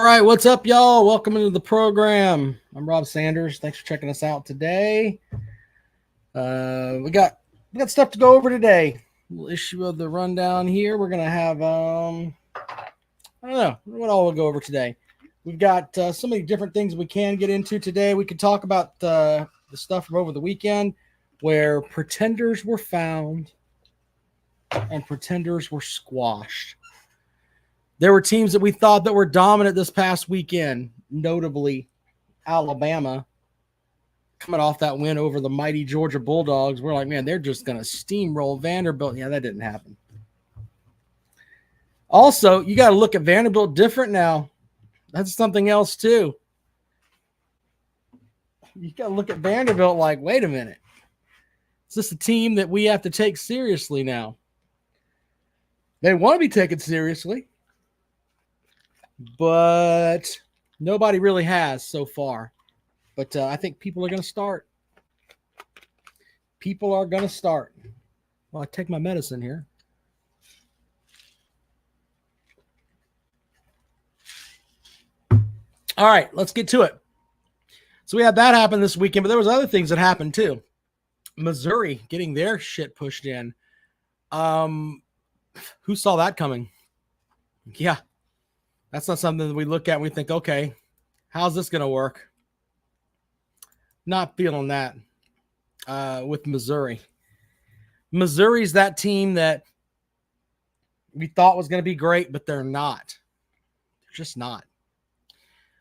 right, what's up, y'all? Welcome into the program. I'm Rob Sanders. Thanks for checking us out today. We got stuff to go over today. Little issue of the rundown here. We're gonna have I don't know what all we'll go over today. We've got so many different things we can get into today. We could talk about the stuff from over the weekend where pretenders were found and pretenders were squashed. There were teams that we thought that were dominant this past weekend, notably Alabama, coming off that win over the mighty Georgia Bulldogs. We're like, man, they're just going to steamroll Vanderbilt. Yeah, that didn't happen. Also, you got to look at Vanderbilt different now. That's something else, too. You got to look at Vanderbilt like, wait a minute. Is this a team that we have to take seriously now? They want to be taken seriously, but nobody really has so far. But I think people are going to start. People are going to start. Well, I take my medicine here. All right, let's get to it. So we had that happen this weekend, but there was other things that happened too. Missouri getting their shit pushed in. Who saw that coming? Yeah, that's not something that we look at and we think, okay, how's this going to work? Not feeling that with Missouri. Missouri's that team that we thought was going to be great, but they're not. They're just not.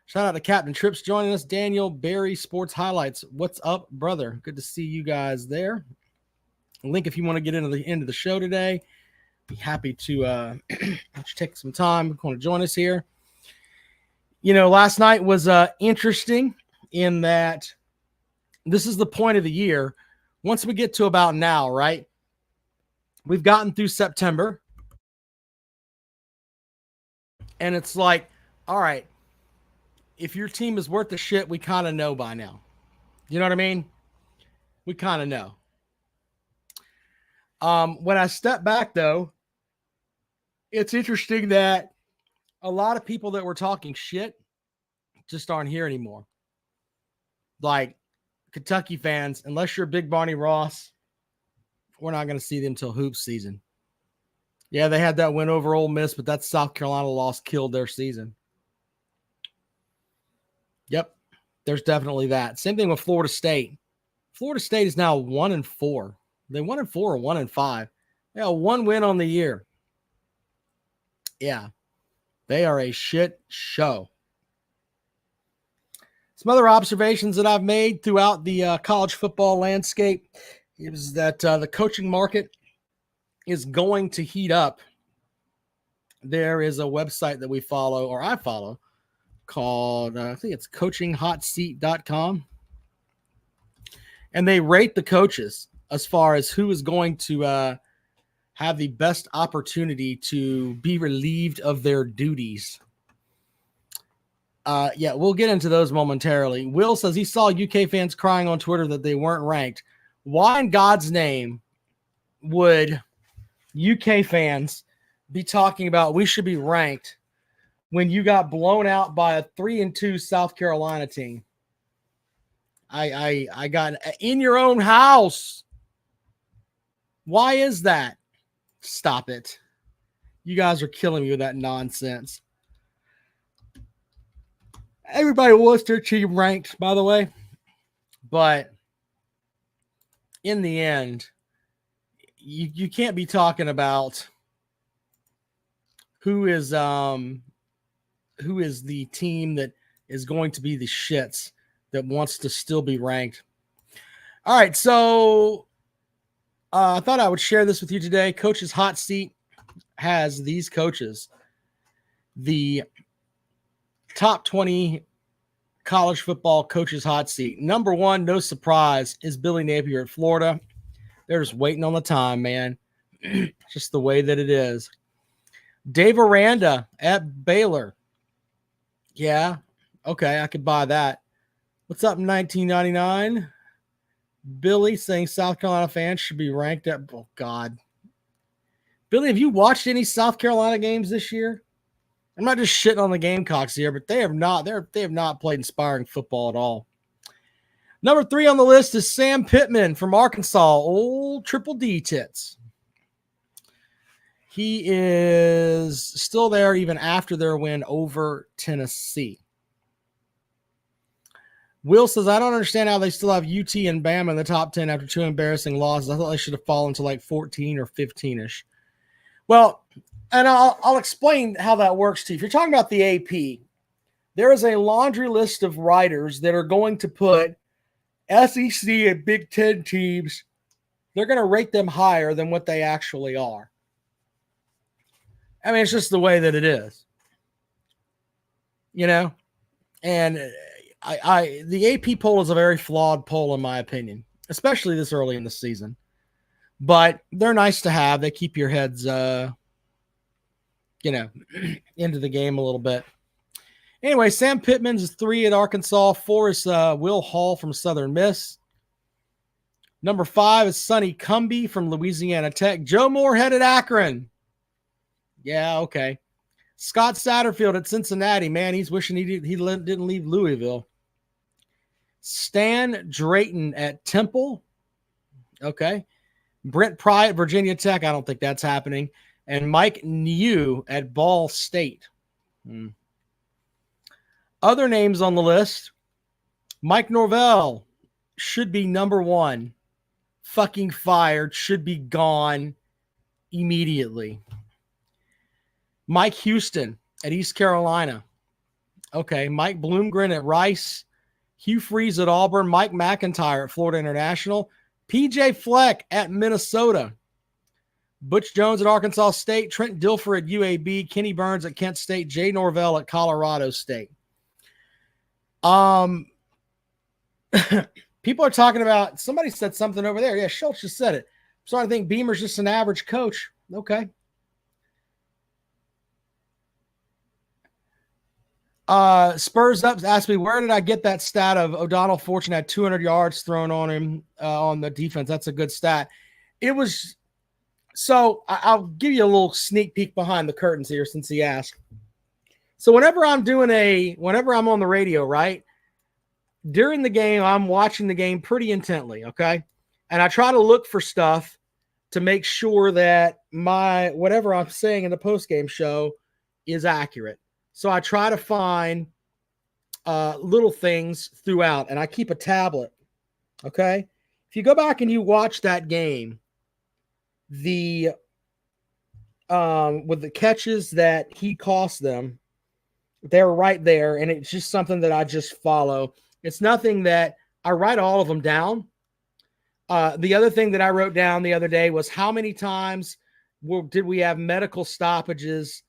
Shout out to Captain Trips joining us. Daniel Barry Sports Highlights. What's up, brother? Good to see you guys there. Link if you want to get into the end of the show today. Be happy to let you take some time. Want to join us here. You know, last night was interesting in that this is the point of the year. Once we get to about now, right? We've gotten through September. And it's like, all right, if your team is worth the shit, we kind of know by now. You know what I mean? We kind of know. When I step back, though, it's interesting that a lot of people that were talking shit just aren't here anymore. Like Kentucky fans, unless you're Big Barney Ross, we're not going to see them till hoops season. Yeah, they had that win over Ole Miss, but that South Carolina loss killed their season. Yep, there's definitely that. Same thing with Florida State. Florida State is now 1-4. They 1-4 or 1-5. They got one win on the year. Yeah, they are a shit show. Some other observations that I've made throughout the college football landscape is that the coaching market is going to heat up. There is a website that we follow, or I follow, called, I think it's coachinghotseat.com. And they rate the coaches as far as who is going to have the best opportunity to be relieved of their duties. Yeah, we'll get into those momentarily. Will says he saw UK fans crying on Twitter that they weren't ranked. Why in God's name would UK fans be talking about we should be ranked when you got blown out by a 3-2 South Carolina team? I got in your own house. Why is that? Stop it. You guys are killing me with that nonsense. Everybody wants their team ranked, by the way. But in the end, you can't be talking about who is the team that is going to be the shits that wants to still be ranked. All right, so I thought I would share this with you today. Coach's Hot Seat has these coaches. The top 20 college football coaches hot seat. Number one, no surprise, is Billy Napier at Florida. They're just waiting on the time, man. Just the way that it is. Dave Aranda at Baylor. Yeah, okay, I could buy that. What's up in 1999? Billy saying South Carolina fans should be ranked at, oh, God. Billy, have you watched any South Carolina games this year? I'm not just shitting on the Gamecocks here, but they have not played inspiring football at all. Number 3 on the list is Sam Pittman from Arkansas, old Triple D tits. He is still there even after their win over Tennessee. Will says, I don't understand how they still have UT and Bama in the top 10 after 2 embarrassing losses. I thought they should have fallen to like 14 or 15-ish. Well, and I'll explain how that works to you. If you're talking about the AP, there is a laundry list of writers that are going to put SEC and Big Ten teams, they're going to rate them higher than what they actually are. I mean, it's just the way that it is. You know? And the AP poll is a very flawed poll in my opinion, especially this early in the season. But they're nice to have. They keep your heads, into the game a little bit. Anyway, Sam Pittman's 3 at Arkansas. 4 is Will Hall from Southern Miss. Number 5 is Sonny Cumbie from Louisiana Tech. Joe Moorhead at Akron. Yeah, okay. Scott Satterfield at Cincinnati. Man, he's wishing he didn't leave Louisville. Stan Drayton at Temple. Okay. Brent Pry at Virginia Tech. I don't think that's happening. And Mike New at Ball State. Other names on the list. Mike Norvell should be number 1. Fucking fired. Should be gone immediately. Mike Houston at East Carolina. Okay. Mike Bloomgren at Rice. Hugh Freeze at Auburn. Mike McIntyre at Florida International. PJ Fleck at Minnesota. Butch Jones at Arkansas State. Trent Dilfer at UAB. Kenny Burns at Kent State. Jay Norvell at Colorado State. People are talking about, somebody said something over there. Yeah, Schultz just said it. So I think Beamer's just an average coach. Okay. Spurs Up asked me, where did I get that stat of O'Donnell Fortune had 200 yards thrown on him on the defense? That's a good stat. It was, so I'll give you a little sneak peek behind the curtains here since he asked. So whenever I'm on the radio, right, during the game, I'm watching the game pretty intently, okay? And I try to look for stuff to make sure that whatever I'm saying in the postgame show is accurate. So I try to find little things throughout, and I keep a tablet, okay? If you go back and you watch that game, with the catches that he cost them, they're right there, and it's just something that I just follow. It's nothing that I write all of them down. The other thing that I wrote down the other day was how many times did we have medical stoppages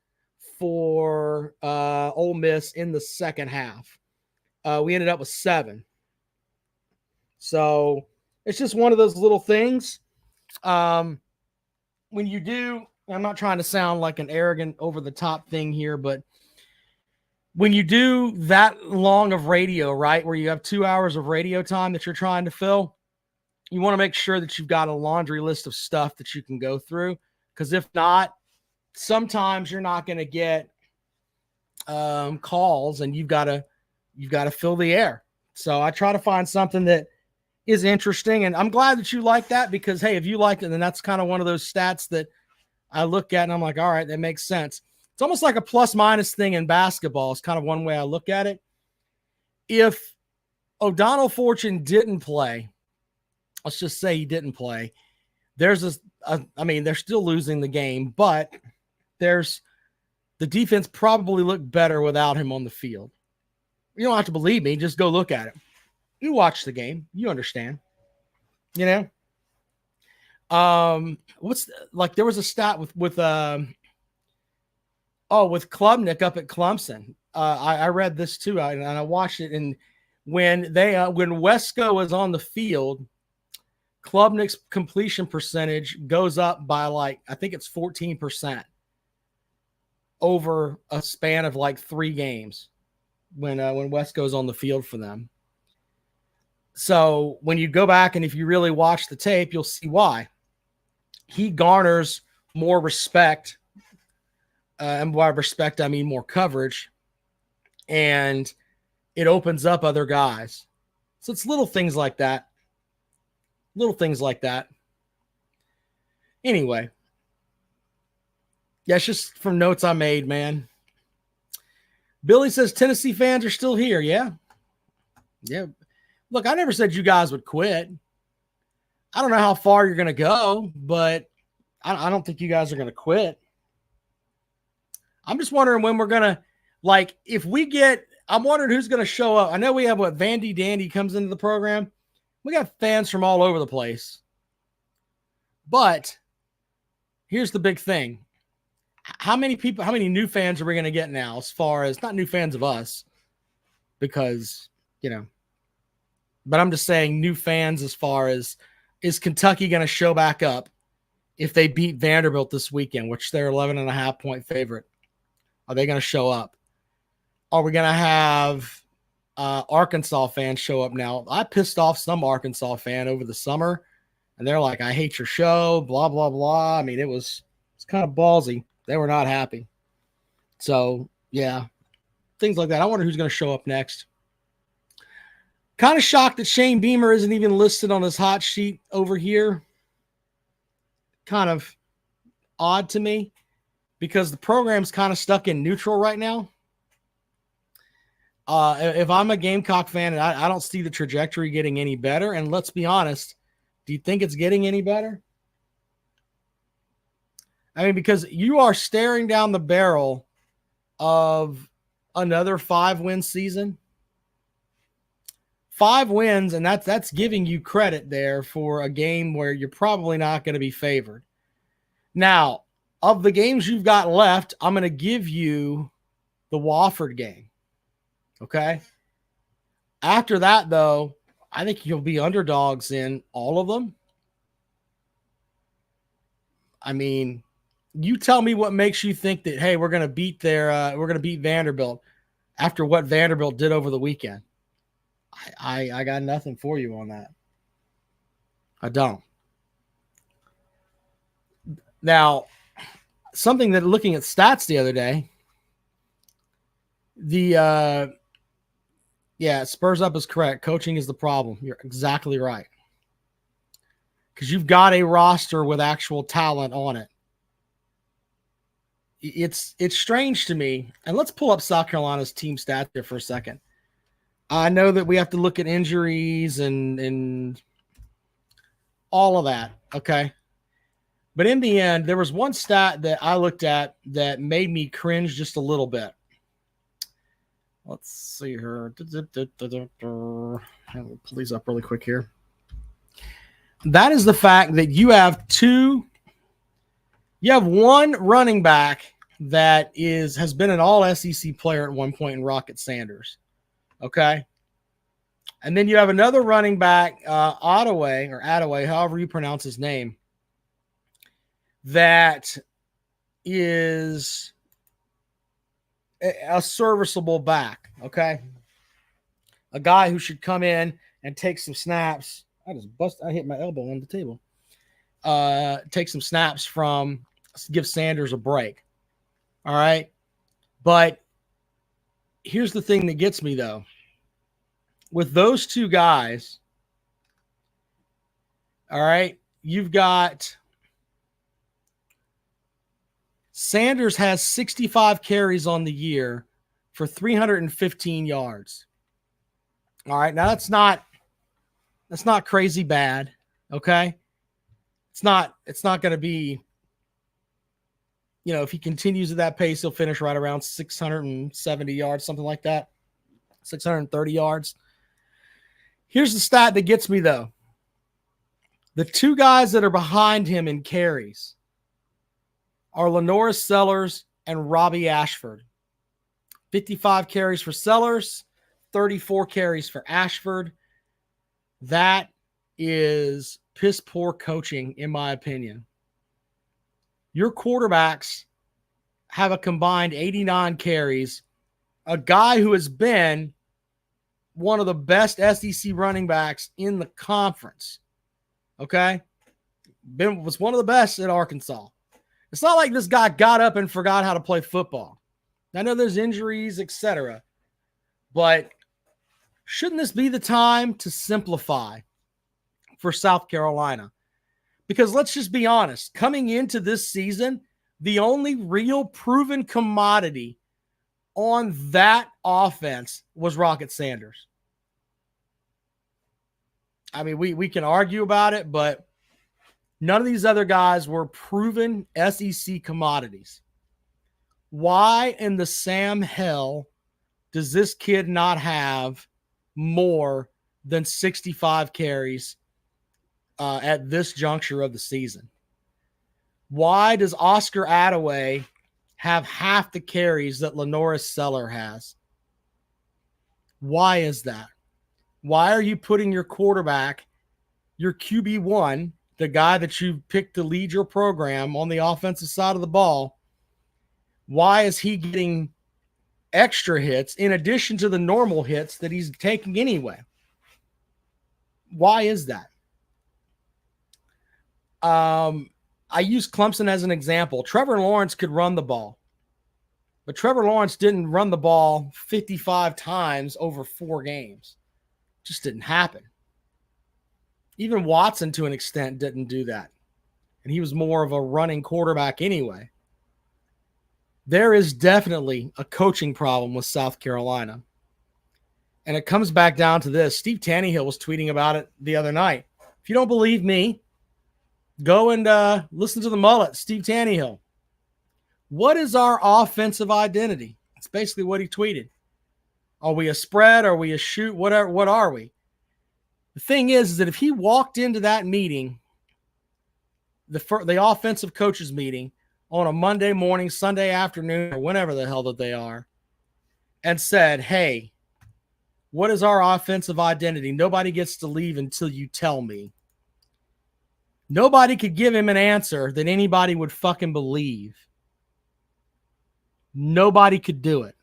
for Ole Miss in the second half. We ended up with 7. So it's just one of those little things. When you do, I'm not trying to sound like an arrogant over the top thing here, but when you do that long of radio, right, where you have 2 hours of radio time that you're trying to fill, you want to make sure that you've got a laundry list of stuff that you can go through. Because if not, sometimes you're not going to get calls, and you've got to fill the air. So I try to find something that is interesting, and I'm glad that you like that, because hey, if you like it, then that's kind of one of those stats that I look at and I'm like, all right, that makes sense. It's almost like a plus minus thing in basketball. It's kind of one way I look at it. If O'Donnell Fortune didn't play, let's just say he didn't play, they're still losing the game, but the defense probably looked better without him on the field. You don't have to believe me. Just go look at it. You watch the game. You understand. You know? There was a stat with Klubnik up at Clemson. I read this too, and I watched it. And when Wesco was on the field, Klubnik's completion percentage goes up by I think it's 14% over a span of 3 games when Wesco's on the field for them. So when you go back and if you really watch the tape, you'll see why. He garners more respect and by respect, I mean more coverage, and it opens up other guys. So it's little things like that. Little things like that. Anyway, yeah, it's just from notes I made, man. Billy says Tennessee fans are still here. Yeah. Yeah. Look, I never said you guys would quit. I don't know how far you're going to go, but I don't think you guys are going to quit. I'm just wondering when we're going to, like, if we get, I'm wondering who's going to show up. I know we have Vandy Dandy comes into the program. We got fans from all over the place. But here's the big thing. How many new fans are we going to get now, as far as not new fans of us, because, but I'm just saying new fans as far as, is Kentucky going to show back up if they beat Vanderbilt this weekend, which they're 11.5-point favorite? Are they going to show up? Are we going to have Arkansas fans show up now? I pissed off some Arkansas fan over the summer, and they're like, I hate your show, blah, blah, blah. I mean, it's kind of ballsy. They were not happy. So, yeah, things like that. I wonder who's going to show up next. Kind of shocked that Shane Beamer isn't even listed on his hot sheet over here. Kind of odd to me because the program's kind of stuck in neutral right now. If I'm a Gamecock fan and I don't see the trajectory getting any better, and let's be honest, do you think it's getting any better? I mean, because you are staring down the barrel of another 5-win season. 5 wins, and that's giving you credit there for a game where you're probably not going to be favored. Now, of the games you've got left, I'm going to give you the Wofford game. Okay? After that, though, I think you'll be underdogs in all of them. I mean, you tell me what makes you think that, hey, we're going to beat Vanderbilt after what Vanderbilt did over the weekend. I got nothing for you on that. I don't. Now, something that looking at stats the other day, Spurs up is correct. Coaching is the problem. You're exactly right. Because you've got a roster with actual talent on it. It's strange to me. And let's pull up South Carolina's team stats there for a second. I know that we have to look at injuries and all of that, okay? But in the end, there was one stat that I looked at that made me cringe just a little bit. Let's see here. Pull these up really quick here. That is the fact that you have one running back that has been an all-SEC player at one point in Rocket Sanders. Okay. And then you have another running back, Attaway, however you pronounce his name, that is a serviceable back. Okay. A guy who should come in and take some snaps. I hit my elbow on the table. Take some snaps give Sanders a break. All right. But here's the thing that gets me, though. With those two guys, all right, you've got Sanders has 65 carries on the year for 315 yards. All right, now that's not crazy bad, okay? It's not going to be, if he continues at that pace, he'll finish right around 670 yards, something like that, 630 yards. Here's the stat that gets me, though. The two guys that are behind him in carries are Lenoris Sellers and Robbie Ashford. 55 carries for Sellers, 34 carries for Ashford. That is piss poor coaching, in my opinion. Your quarterbacks have a combined 89 carries. A guy who has been one of the best SEC running backs in the conference. Okay? Was one of the best at Arkansas. It's not like this guy got up and forgot how to play football. I know there's injuries, etc. But shouldn't this be the time to simplify for South Carolina? Because let's just be honest, coming into this season, the only real proven commodity on that offense was Rocket Sanders. I mean, we can argue about it, but none of these other guys were proven SEC commodities. Why in the Sam hell does this kid not have more than 65 carries at this juncture of the season? Why does Oscar Attaway have half the carries that Lenoris Seller has? Why is that? Why are you putting your quarterback, your QB1, the guy that you picked to lead your program on the offensive side of the ball? Why is he getting extra hits in addition to the normal hits that he's taking anyway? Why is that? I use Clemson as an example. Trevor Lawrence could run the ball, but Trevor Lawrence didn't run the ball 55 times over 4 games. Just didn't happen. Even Watson, to an extent, didn't do that. And he was more of a running quarterback anyway. There is definitely a coaching problem with South Carolina. And it comes back down to this. Steve Tannehill was tweeting about it the other night. If you don't believe me, go and listen to the mullet, Steve Tannehill. What is our offensive identity? That's basically what he tweeted. Are we a spread? Are we a shoot? Whatever. What are we? The thing is that if he walked into that meeting, the offensive coaches meeting on a Monday morning, Sunday afternoon, or whenever the hell that they are, and said, hey, what is our offensive identity? Nobody gets to leave until you tell me. Nobody could give him an answer that anybody would fucking believe. Nobody could do it.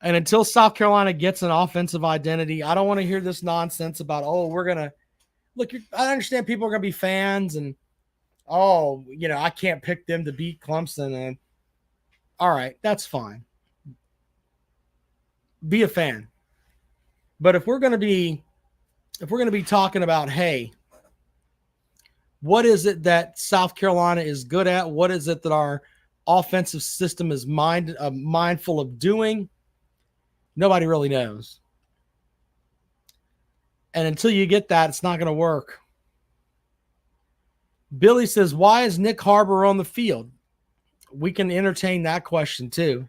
And until South Carolina gets an offensive identity, I don't want to hear this nonsense about, oh, we're going to look. I understand people are going to be fans and, oh, I can't pick them to beat Clemson. And all right, that's fine. Be a fan. But if we're going to be talking about, hey, what is it that South Carolina is good at? What is it that our offensive system is mindful of doing? Nobody really knows. And until you get that, it's not going to work. Billy says, why is Nick Harbor on the field? We can entertain that question too.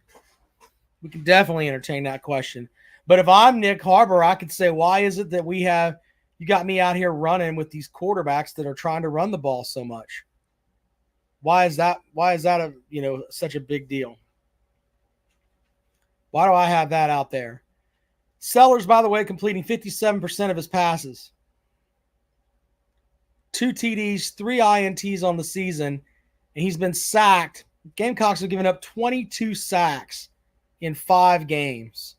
We can definitely entertain that question. But if I'm Nick Harbor, I could say, why is it that you got me out here running with these quarterbacks that are trying to run the ball so much? Why is that such a big deal? Why do I have that out there? Sellers, by the way, completing 57% of his passes. 2 TDs, 3 INTs on the season, and he's been sacked. Gamecocks have given up 22 sacks in 5 games.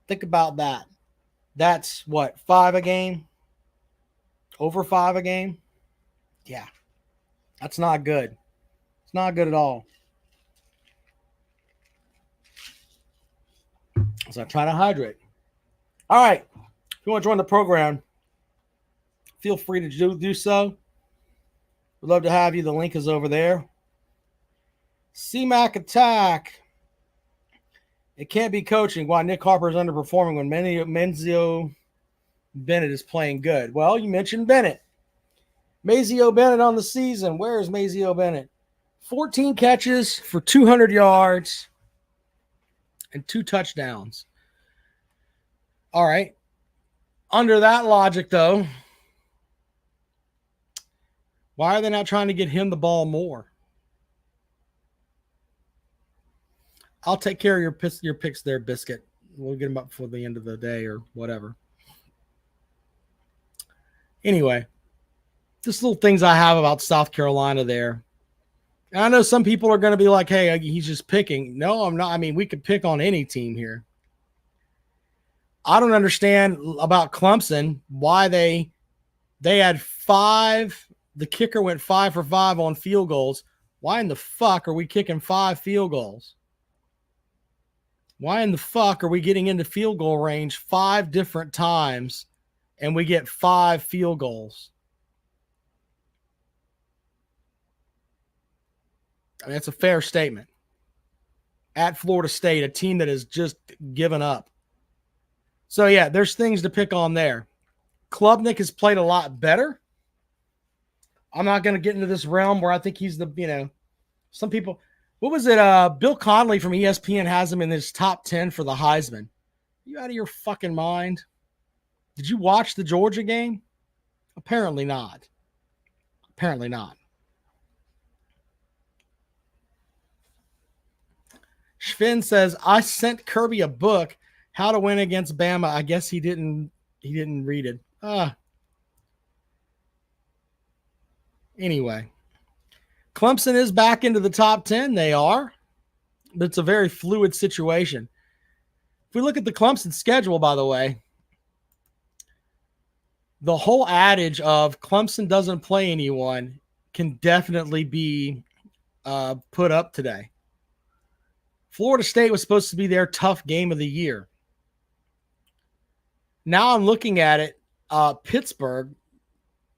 Think about that. That's what, 5 a game? Over 5 a game? Yeah. That's not good. It's not good at all. So I try to hydrate. All right. If you want to join the program, feel free to do so. We'd love to have you. The link is over there. CMAC attack. It can't be coaching. Why Nick Harper is underperforming when Menzio Bennett is playing good. Well, you mentioned Bennett. Mazio Bennett on the season. Where is Mazio Bennett? 14 catches for 200 yards and 2 touchdowns. All right. Under that logic, though, why are they not trying to get him the ball more? I'll take care of your picks there, Biscuit. We'll get them up before the end of the day or whatever. Anyway, just little things I have about South Carolina there. And I know some people are going to be like, hey, he's just picking. No, I'm not. I mean, we could pick on any team here. I don't understand about Clemson why they had 5 the kicker went 5 for 5 on field goals. Why in the fuck are we kicking 5 field goals? Why in the fuck are we getting into field goal range 5 different times and we get 5 field goals? I mean, that's a fair statement. At Florida State, a team that has just given up. So, yeah, there's things to pick on there. Klubnik has played a lot better. I'm not going to get into this realm where I think he's the, some people. What was it? Bill Connolly from ESPN has him in his top 10 for the Heisman. You out of your fucking mind? Did you watch the Georgia game? Apparently not. Apparently not. Schvinn says, I sent Kirby a book, How to Win Against Bama. I guess he didn't read it. Anyway. Clemson is back into the top 10. They are. But it's a very fluid situation. If we look at the Clemson schedule, by the way, the whole adage of Clemson doesn't play anyone can definitely be put up today. Florida State was supposed to be their tough game of the year. Now I'm looking at it. Pittsburgh,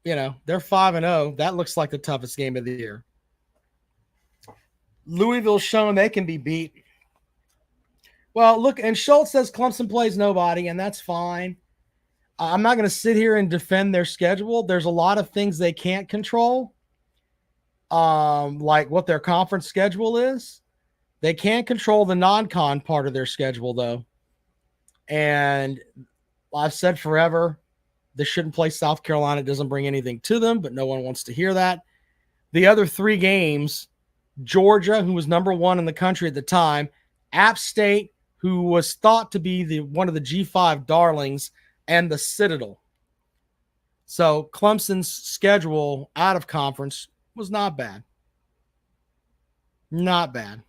they're 5-0. That looks like the toughest game of the year. Louisville's shown they can be beat. Well, look, and Schultz says Clemson plays nobody, and that's fine. I'm not going to sit here and defend their schedule. There's a lot of things they can't control, like what their conference schedule is. They can't control the non-con part of their schedule, though. And I've said forever, they shouldn't play South Carolina. It doesn't bring anything to them, but no one wants to hear that. The other 3 games, Georgia, who was number 1 in the country at the time, App State, who was thought to be one of the G5 darlings, and the Citadel. So Clemson's schedule out of conference was not bad. Not bad.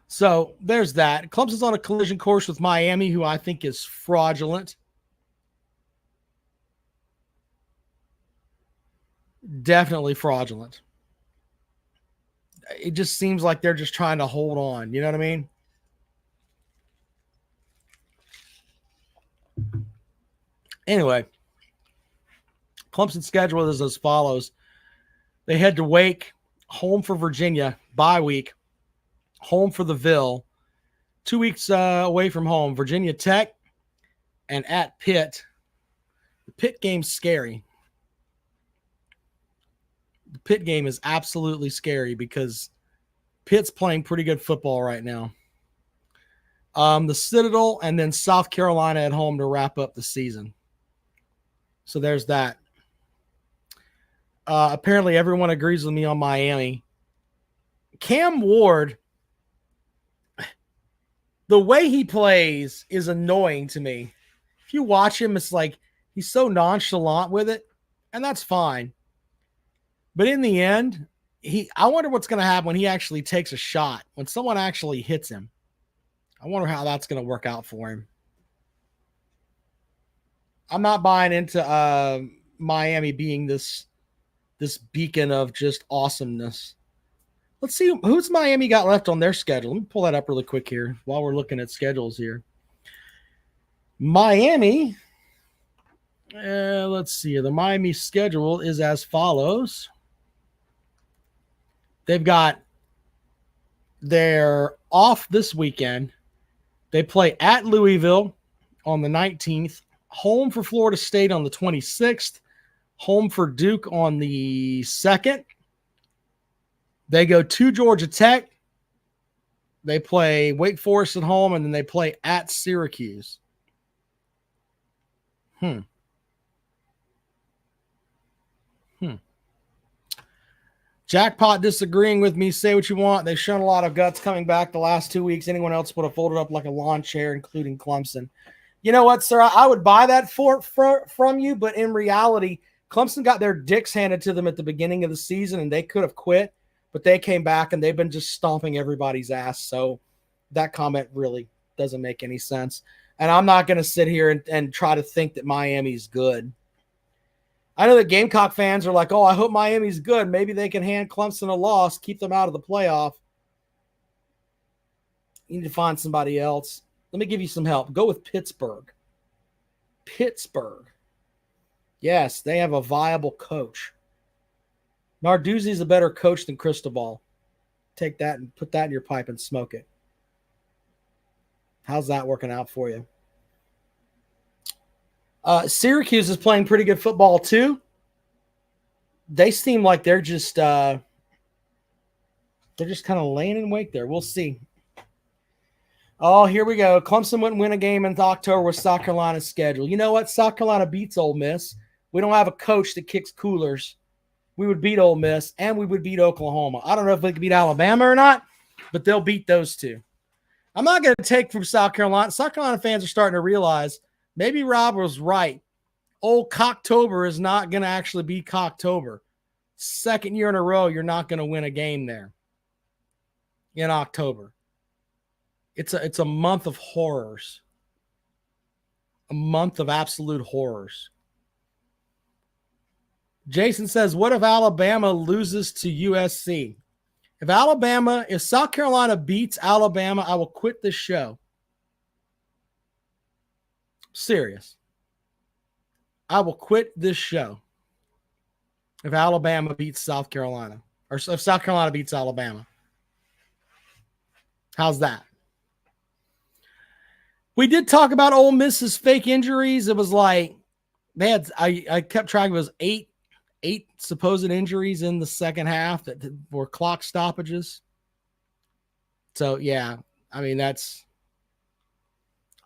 So there's that. Clemson's on a collision course with Miami, who I think is fraudulent. Definitely fraudulent. It just seems like they're just trying to hold on. You know what I mean? Anyway, Clemson's schedule is as follows. They head to Wake, home for Virginia, bye week, home for the Ville, 2 weeks away from home, Virginia Tech, and at Pitt. The Pitt game's scary. The Pitt game is absolutely scary because Pitt's playing pretty good football right now. The Citadel, and then South Carolina at home to wrap up the season. So there's that. Apparently everyone agrees with me on Miami. Cam Ward, the way he plays is annoying to me. If you watch him, it's like he's so nonchalant with it, and that's fine. But in the end, I wonder what's going to happen when he actually takes a shot, when someone actually hits him. I wonder how that's going to work out for him. I'm not buying into Miami being this beacon of just awesomeness. Let's see who's Miami got left on their schedule. Let me pull that up really quick here while we're looking at schedules here. Miami, let's see. The Miami schedule is as follows. They're off this weekend. They play at Louisville on the 19th, home for Florida State on the 26th, home for Duke on the 2nd. They go to Georgia Tech. They play Wake Forest at home, and then they play at Syracuse. Jackpot disagreeing with me. Say what you want. They've shown a lot of guts coming back the last 2 weeks. Anyone else would have folded up like a lawn chair, including Clemson. You know what, sir? I would buy that from you, but in reality, Clemson got their dicks handed to them at the beginning of the season, and they could have quit, but they came back, and they've been just stomping everybody's ass. So that comment really doesn't make any sense. And I'm not going to sit here and try to think that Miami's good. I know that Gamecock fans are like, oh, I hope Miami's good. Maybe they can hand Clemson a loss, keep them out of the playoff. You need to find somebody else. Let me give you some help. Go with Pittsburgh. Pittsburgh. Yes, they have a viable coach. Narduzzi's a better coach than Cristobal. Take that and put that in your pipe and smoke it. How's that working out for you? Syracuse is playing pretty good football too. They seem like they're just kind of laying in wait there. We'll see. Oh, here we go. Clemson wouldn't win a game in October with South Carolina's schedule. You know what? South Carolina beats Ole Miss. We don't have a coach that kicks coolers. We would beat Ole Miss, and we would beat Oklahoma. I don't know if we could beat Alabama or not, but they'll beat those two. I'm not going to take from South Carolina. South Carolina fans are starting to realize maybe Rob was right. Old Cocktober is not going to actually be Cocktober. Second year in a row, you're not going to win a game there in October. It's a month of horrors. A month of absolute horrors. Jason says, what if Alabama loses to USC? If South Carolina beats Alabama, I will quit this show. Serious. I will quit this show if Alabama beats South Carolina, or if South Carolina beats Alabama. How's that? We did talk about Ole Miss's fake injuries. It was like they had, I kept track, it was eight supposed injuries in the second half that were clock stoppages. So, yeah, I mean, I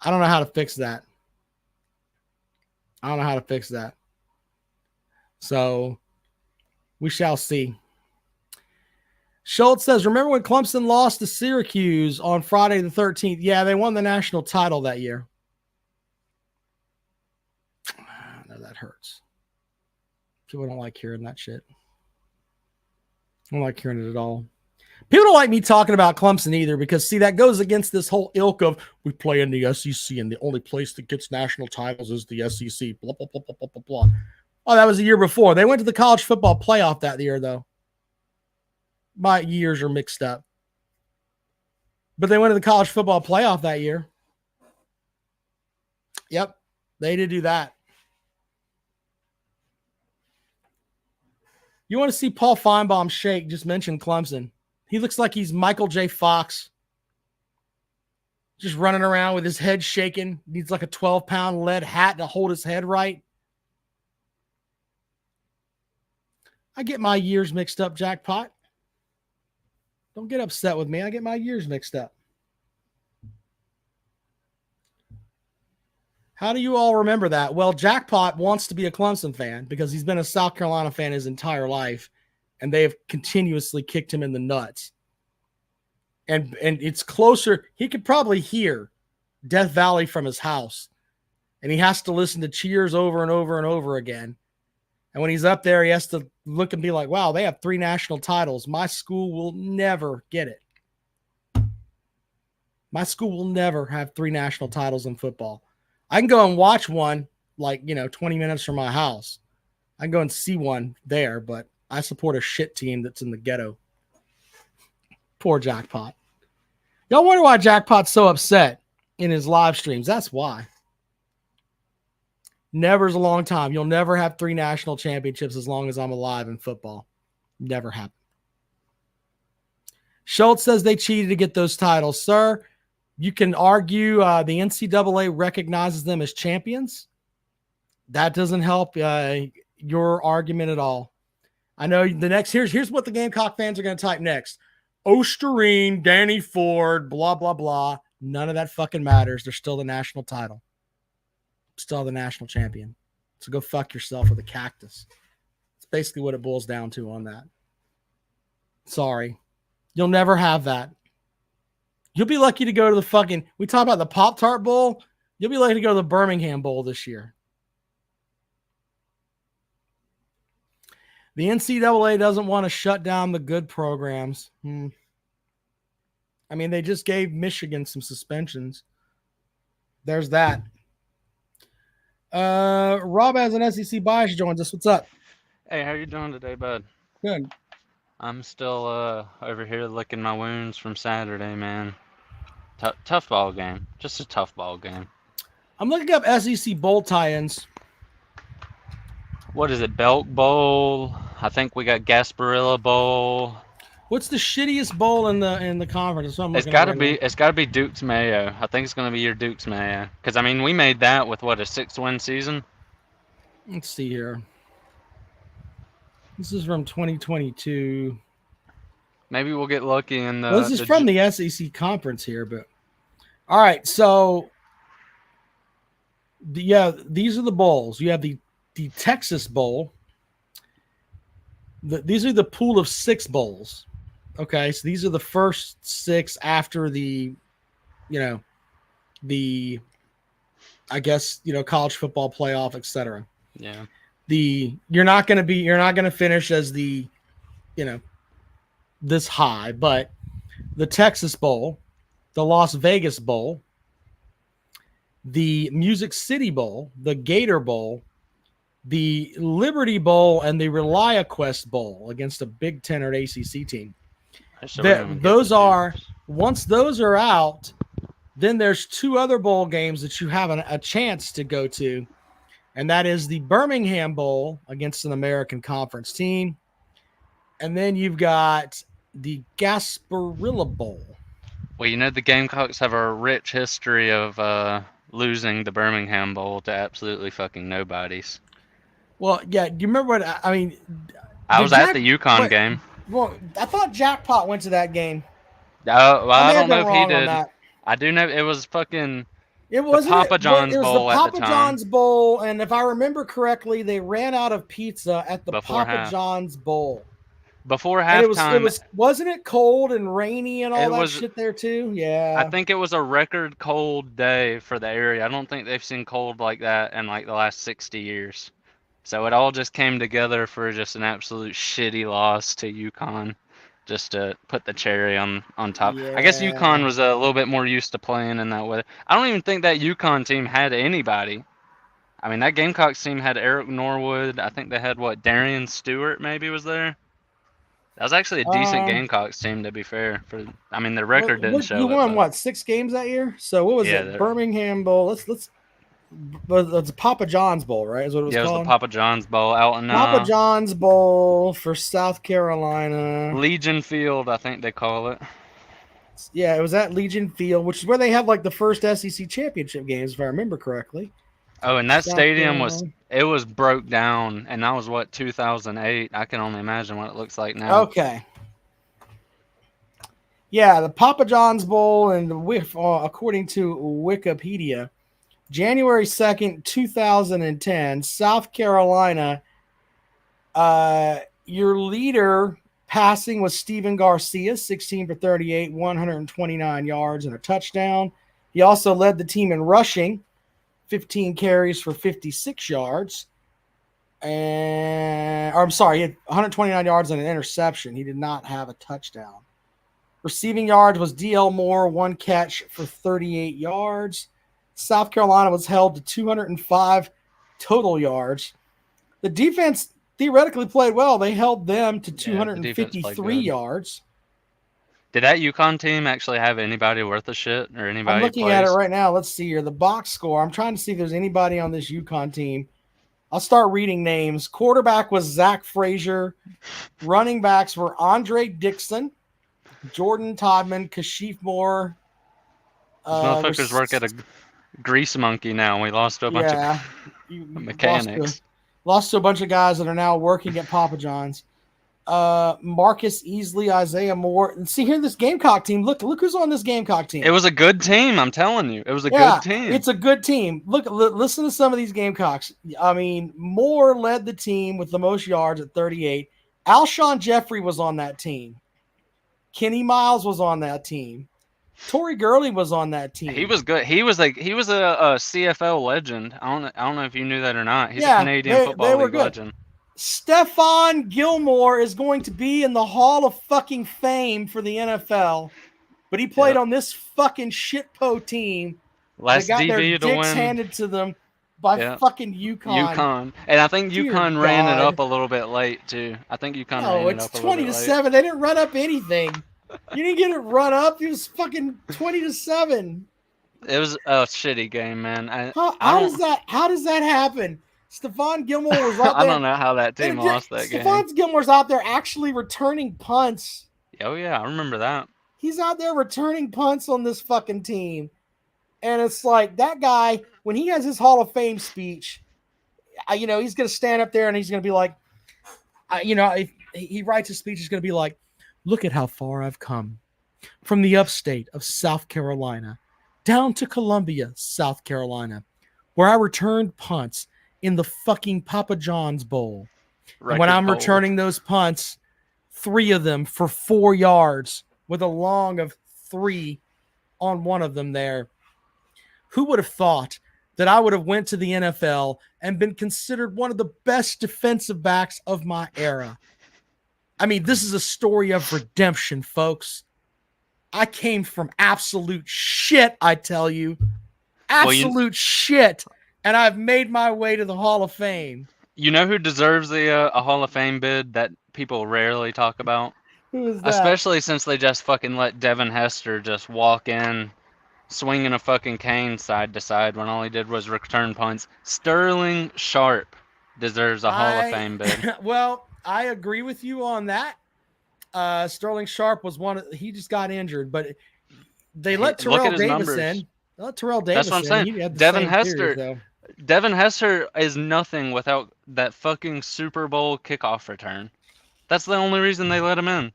don't know how to fix that. So, we shall see. Schultz says, remember when Clemson lost to Syracuse on Friday the 13th? Yeah, they won the national title that year. No, that hurts. People don't like hearing that shit. I don't like hearing it at all. People don't like me talking about Clemson either because, see, that goes against this whole ilk of we play in the SEC and the only place that gets national titles is the SEC. Blah, blah, blah, blah, blah, blah, blah. Oh, that was the year before. They went to the college football playoff that year, though. My years are mixed up. But they went to the college football playoff that year. Yep, they did do that. You want to see Paul Feinbaum shake? Just mention Clemson. He looks like he's Michael J. Fox. Just running around with his head shaking. Needs like a 12-pound lead hat to hold his head right. I get my years mixed up, Jackpot. Don't get upset with me. I get my years mixed up. How do you all remember that? Well, Jackpot wants to be a Clemson fan because he's been a South Carolina fan his entire life, and they have continuously kicked him in the nuts. And it's closer. He could probably hear Death Valley from his house, and he has to listen to cheers over and over and over again. And when he's up there, he has to look and be like, wow, they have 3 national titles. My school will never get it. My school will never have 3 national titles in football. I can go and watch one, 20 minutes from my house. I can go and see one there, but I support a shit team that's in the ghetto. Poor Jackpot. Y'all wonder why Jackpot's so upset in his live streams. That's why. Never's a long time. You'll never have 3 national championships as long as I'm alive in football. Never happened. Schultz says they cheated to get those titles. Sir, you can argue the NCAA recognizes them as champions. That doesn't help your argument at all. I know the next, here's what the Gamecock fans are going to type next. Osterine, Danny Ford, blah, blah, blah. None of that fucking matters. They're still the national title. Still the national champion. So go fuck yourself with a cactus. It's basically what it boils down to on that. Sorry. You'll never have that. You'll be lucky to go to the fucking, we talk about the Pop-Tart Bowl. You'll be lucky to go to the Birmingham Bowl this year. The NCAA doesn't want to shut down the good programs. I mean, they just gave Michigan some suspensions. There's that. Rob has an SEC bias joins us. What's up? Hey, how you doing today, bud? Good. I'm still over here licking my wounds from Saturday, man. Tough ball game. Just a tough ball game. I'm looking up SEC bowl tie-ins. What is it? Belk Bowl. I think we got Gasparilla Bowl. What's the shittiest bowl in the conference? That's what I'm It's looking at got to right be now. it's got to be Duke's Mayo. I think it's gonna be your Duke's Mayo. Cause I mean we made that with what a 6-win season. Let's see here. This is from 2022. Maybe we'll get lucky in Well, this is from the SEC conference here, but all right. So, yeah, these are the bowls. You have the Texas Bowl. These are the pool of 6 bowls. Okay, so these are the first 6 after you know, the I guess college football playoff, etc. Yeah. You're not going to finish as you know this high, but the Texas Bowl, the Las Vegas Bowl, the Music City Bowl, the Gator Bowl, the Liberty Bowl, and the ReliaQuest Bowl against a Big Ten or ACC team. So we don't even get the Those are Dukes. once those are out, then there's 2 other bowl games that you have a chance to go to, and that is the Birmingham Bowl against an American Conference team, and then you've got the Gasparilla Bowl. Well, the Gamecocks have a rich history of losing the Birmingham Bowl to absolutely fucking nobodies. Well, yeah, do you remember what I mean? I was at the UConn game. Well, I thought Jackpot went to that game. Well, I I may have don't know been if he wrong on did. that. I do know it was fucking It the wasn't it. Papa John's It was the Bowl at the Papa time. John's Bowl, and if I remember correctly, they ran out of pizza at the Before Papa half. John's Bowl. Before And it halftime, was wasn't it cold and rainy and all it that was. shit there too? I Yeah. think it was a record cold day for the area. I don't think they've seen cold like that in like the last 60 years. So it all just came together for just an absolute shitty loss to UConn, just to put the cherry on top. I guess UConn Yeah. was a little bit more used to playing in that way. I don't even think that UConn team had anybody. I mean, that Gamecocks team had Eric Norwood. I think they had what, Darian Stewart maybe was there. That was actually a decent Um Gamecocks team, to be fair. I mean, their record didn't what you show it, won but what, 6 games that year? So what was yeah, it? Birmingham Bowl. Let's it's Papa John's Bowl, right? Is what it was yeah, it was the called? Papa John's Bowl out in Papa John's Bowl for South Carolina. Legion Field, I think they call it. Yeah, it was at Legion Field, which is where they have like the first SEC championship games, if I remember correctly. Oh, and that South stadium Carolina. was broke down, and that was what, 2008. I can only imagine what it looks like now. Okay. Yeah, the Papa John's Bowl, and according to Wikipedia, January 2nd, 2010, South Carolina. Your leader passing was Steven Garcia, 16 for 38, 129 yards and a touchdown. He also led the team in rushing, 15 carries for 56 yards. I'm sorry, he had 129 yards and an interception. He did not have a touchdown. Receiving yards was DL Moore, 1 catch for 38 yards. South Carolina was held to 205 total yards. The defense theoretically played well. They held them to 253 yards. Did that UConn team actually have anybody worth a shit or anybody I'm who looking at it plays? right now. Let's see here. The box score. I'm trying to see if there's anybody on this UConn team. I'll start reading names. Quarterback was Zach Frazier. Running backs were Andre Dixon, Jordan Todman, Kashif Moore. These motherfuckers work at a grease monkey now. We lost to a bunch of mechanics. Lost to a bunch of guys that are now working at Papa John's. Marcus Easley, Isaiah Moore. And see here, this Gamecock team. Look who's on this Gamecock team. It was a good team, I'm telling you. It was a good team. It's a good team. Listen to some of these Gamecocks. I mean, Moore led the team with the most yards at 38. Alshon Jeffrey was on that team. Kenny Miles was on that team. Torrey Gurley was on that team. He was good. He was a CFL legend. I don't know if you knew that or not. He's a Canadian Football League legend. Stephon Gilmore is going to be in the Hall of fucking Fame for the NFL, but he played on this fucking shitpo team. Last they got their DB to dicks win. handed to them. by Yeah. fucking UConn. UConn. And I think Dear UConn ran it up God. a little bit late too. I think UConn No, ran it it's up a little 20 bit to late. 7. They didn't run up anything. You didn't get it run up. It was fucking 20 to 7. It was a shitty game, man. I How don't does that happen? Stephon Gilmore was out I don't there. know how that team And lost that game. Stephon Gilmore's out there actually returning punts. Oh yeah, I remember that. He's out there returning punts on this fucking team. And it's like that guy, when he has his Hall of Fame speech, he's going to stand up there and he's going to be like, if he writes his speech, he's going to be like, look at how far I've come from the upstate of South Carolina down to Columbia, South Carolina, where I returned punts in the fucking Papa John's Bowl. And when Record I'm hold. returning those punts, 3 of them for 4 yards with a long of 3 on one of them there. Who would have thought that I would have went to the NFL and been considered one of the best defensive backs of my era? I mean, this is a story of redemption, folks. I came from absolute shit, I tell you. Absolute shit. And I've made my way to the Hall of Fame. You know who deserves a Hall of Fame bid that people rarely talk about? Who is that? Especially since they just fucking let Devin Hester just walk in swinging a fucking cane side to side when all he did was return punts. Sterling Sharp deserves a Hall of Fame bid. Well, I agree with you on that. Sterling Sharp was he just got injured, but they let Terrell Davis in. They let Terrell Davis in. That's what I'm saying. He had the Devin same Hester. series, Devin Hester is nothing without that fucking Super Bowl kickoff return. That's the only reason they let him in.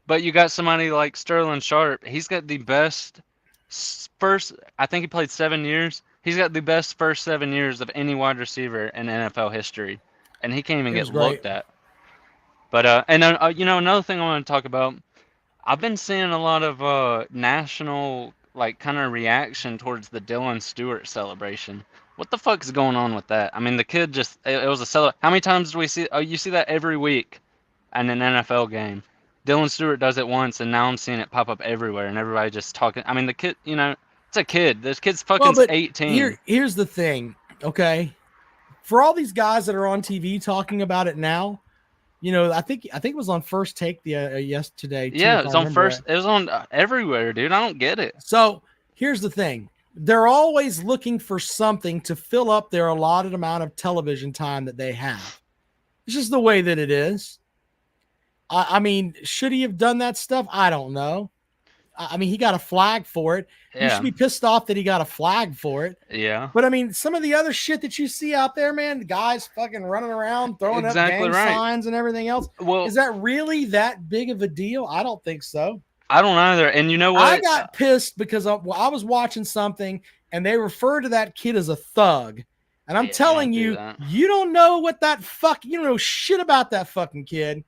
But you got somebody like Sterling Sharp. He's got the best first. I think he played 7 years. He's got the best first 7 years of any wide receiver in NFL history, and he can't even get looked at. But another thing I want to talk about. I've been seeing a lot of national kind of reaction towards the Dylan Stewart celebration. What the fuck is going on with that? I mean, the kid it was a celebration. How many times do we see? Oh, you see that every week in an NFL game. Dylan Stewart does it once, and now I'm seeing it pop up everywhere, and everybody just talking. I mean, the kid, it's a kid. This kid's fucking 18. Here's the thing, okay? For all these guys that are on TV talking about it now, I think it was on First Take yesterday. Yeah, it was on First. It was on everywhere, dude. I don't get it. So here's the thing: they're always looking for something to fill up their allotted amount of television time that they have. It's just the way that it is. I mean, should he have done that stuff? I don't know. I mean, he got a flag for it. Yeah. You should be pissed off that he got a flag for it. Yeah. But I mean, some of the other shit that you see out there, man, the guys fucking running around, throwing up gang signs and everything else. Well, is that really that big of a deal? I don't think so. I don't either. And you know what? I got pissed because I was watching something and they referred to that kid as a thug. And I'm telling you, you don't know what you don't know shit about that fucking kid.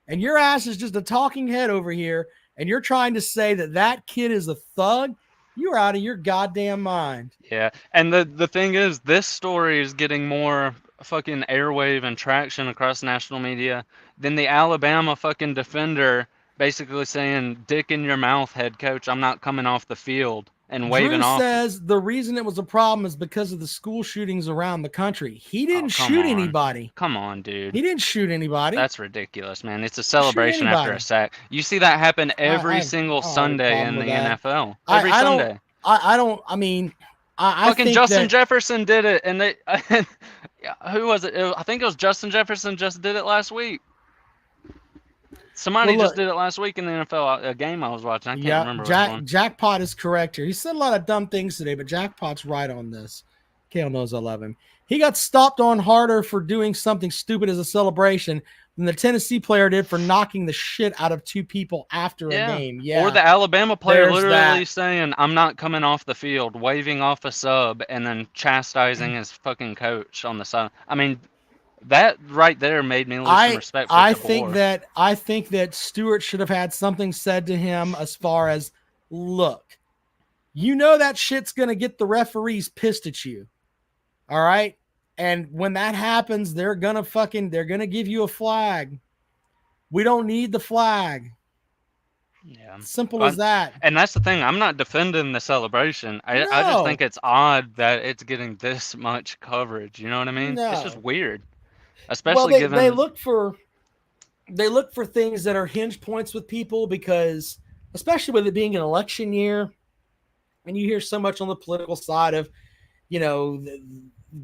And your ass is just a talking head over here. And you're trying to say that kid is a thug, you're out of your goddamn mind. Yeah, and the thing is, this story is getting more fucking airwave and traction across national media than the Alabama fucking defender basically saying, "Dick in your mouth, head coach, I'm not coming off the field," and waving off. Drew says the reason it was a problem is because of the school shootings around the country. He didn't shoot anybody. Come on, dude. He didn't shoot anybody. That's ridiculous, man. It's a celebration after a sack. You see that happen every single Sunday in the NFL. Every Sunday. I mean, I fucking think Justin Jefferson did it, and they. Who was it? I think it was Justin Jefferson just did it last week. Somebody just did it last week in the NFL, a game I was watching. I can't remember. Jackpot is correct here. He said a lot of dumb things today, but Jackpot's right on this. Kale knows I love him. He got stopped on harder for doing something stupid as a celebration than the Tennessee player did for knocking the shit out of 2 people after a game. Yeah. Or the Alabama player literally saying, "I'm not coming off the field," waving off a sub, and then chastising his fucking coach on the side. I mean, that right there made me lose some respect for DeBoer. I think that Stewart should have had something said to him as far as, look, that shit's going to get the referees pissed at you. All right? And when that happens, they're going to give you a flag. We don't need the flag. Yeah. Simple Well, as that. and that's the thing. I'm not defending the celebration. I just No, think it's odd that it's getting this much coverage. You know what I mean? It's just no. weird, Well, especially they given look for things that are hinge points with people because, especially with it being an election year, and you hear so much on the political side of,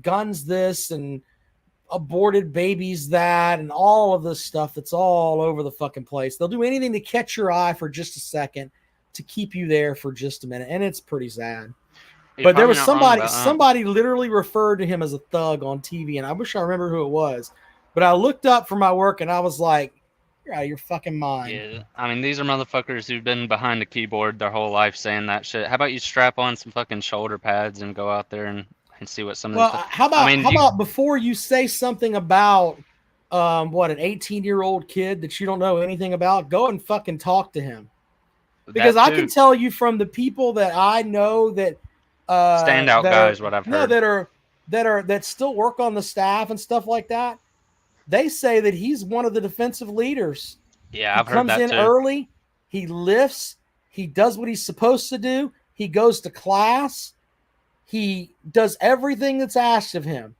guns this and aborted babies that and all of this stuff that's all over the fucking place. They'll do anything to catch your eye for just a second to keep you there for just a minute, and it's pretty sad. you're But there probably was not wrong somebody about that. somebody literally referred to him as a thug on TV, and I wish I remember who it was. But I looked up for my work and I was like, "You're out of your fucking mind." Yeah, I mean, these are motherfuckers who've been behind a keyboard their whole life saying that shit. How about you strap on some fucking shoulder pads and go out there and see what some of these. Well, how I about mean, how you about before you say something about what an 18-year-old kid that you don't know anything about, go and fucking talk to him. Because that I can too. tell you from the people that I know that Standout that guys, are what I've no heard. that still work on the staff and stuff like that. They say that he's one of the defensive leaders. Yeah, He I've heard comes that in too. early, he lifts, he does what he's supposed to do, he goes to class, he does everything that's asked of him.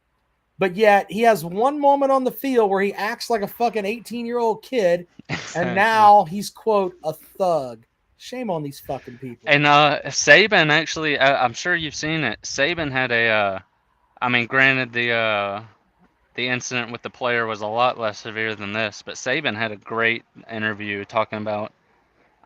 But yet he has one moment on the field where he acts like a fucking 18-year-old kid, and Exactly. now he's quote a thug. Shame on these fucking people. And Saban actually, I'm sure you've seen it. Saban had a, I mean, granted the incident with the player was a lot less severe than this, but Saban had a great interview talking about.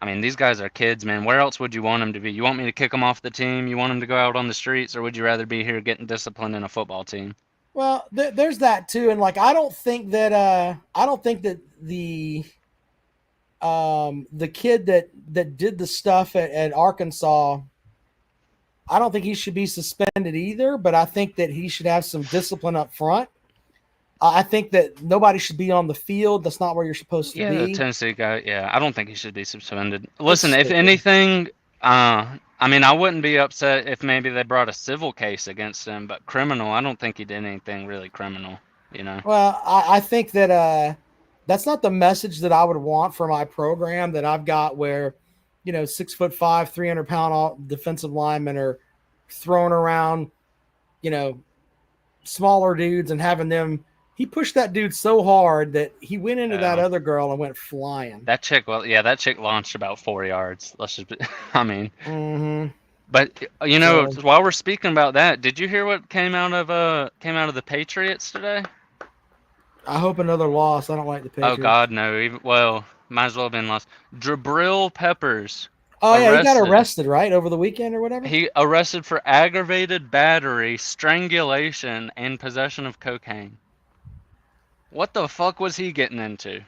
I mean, these guys are kids, man. Where else would you want them to be? You want me to kick them off the team? You want them to go out on the streets, or would you rather be here getting disciplined in a football team? Well, there's that too, and like I don't think that the kid that did the stuff at Arkansas, I don't think he should be suspended either. But I think that he should have some discipline up front. I think that nobody should be on the field. That's not where you're supposed to Yeah, the be. Tennessee guy. Yeah, I don't think he should be suspended. It's Listen, if stupid. anything, I mean, I wouldn't be upset if maybe they brought a civil case against him, but criminal, I don't think he did anything really criminal, you know? Well, I think that that's not the message that I would want for my program that I've got where, 6'5", 300-pound defensive linemen are throwing around, you know, smaller dudes and having them. He pushed that dude so hard that he went into that Yeah. other girl and went flying. That chick, well, yeah, that chick launched about 4 yards. Let's just, I mean, Mm-hmm. but So while we're speaking about that, did you hear what came out of the Patriots today? I hope another loss. I don't like the Oh Patriots. God, no. Even, well, might as well have been lost. Jabril Peppers Oh yeah, he got arrested. arrested right over the weekend or whatever. He arrested for aggravated battery, strangulation, and possession of cocaine. What the fuck was he getting into?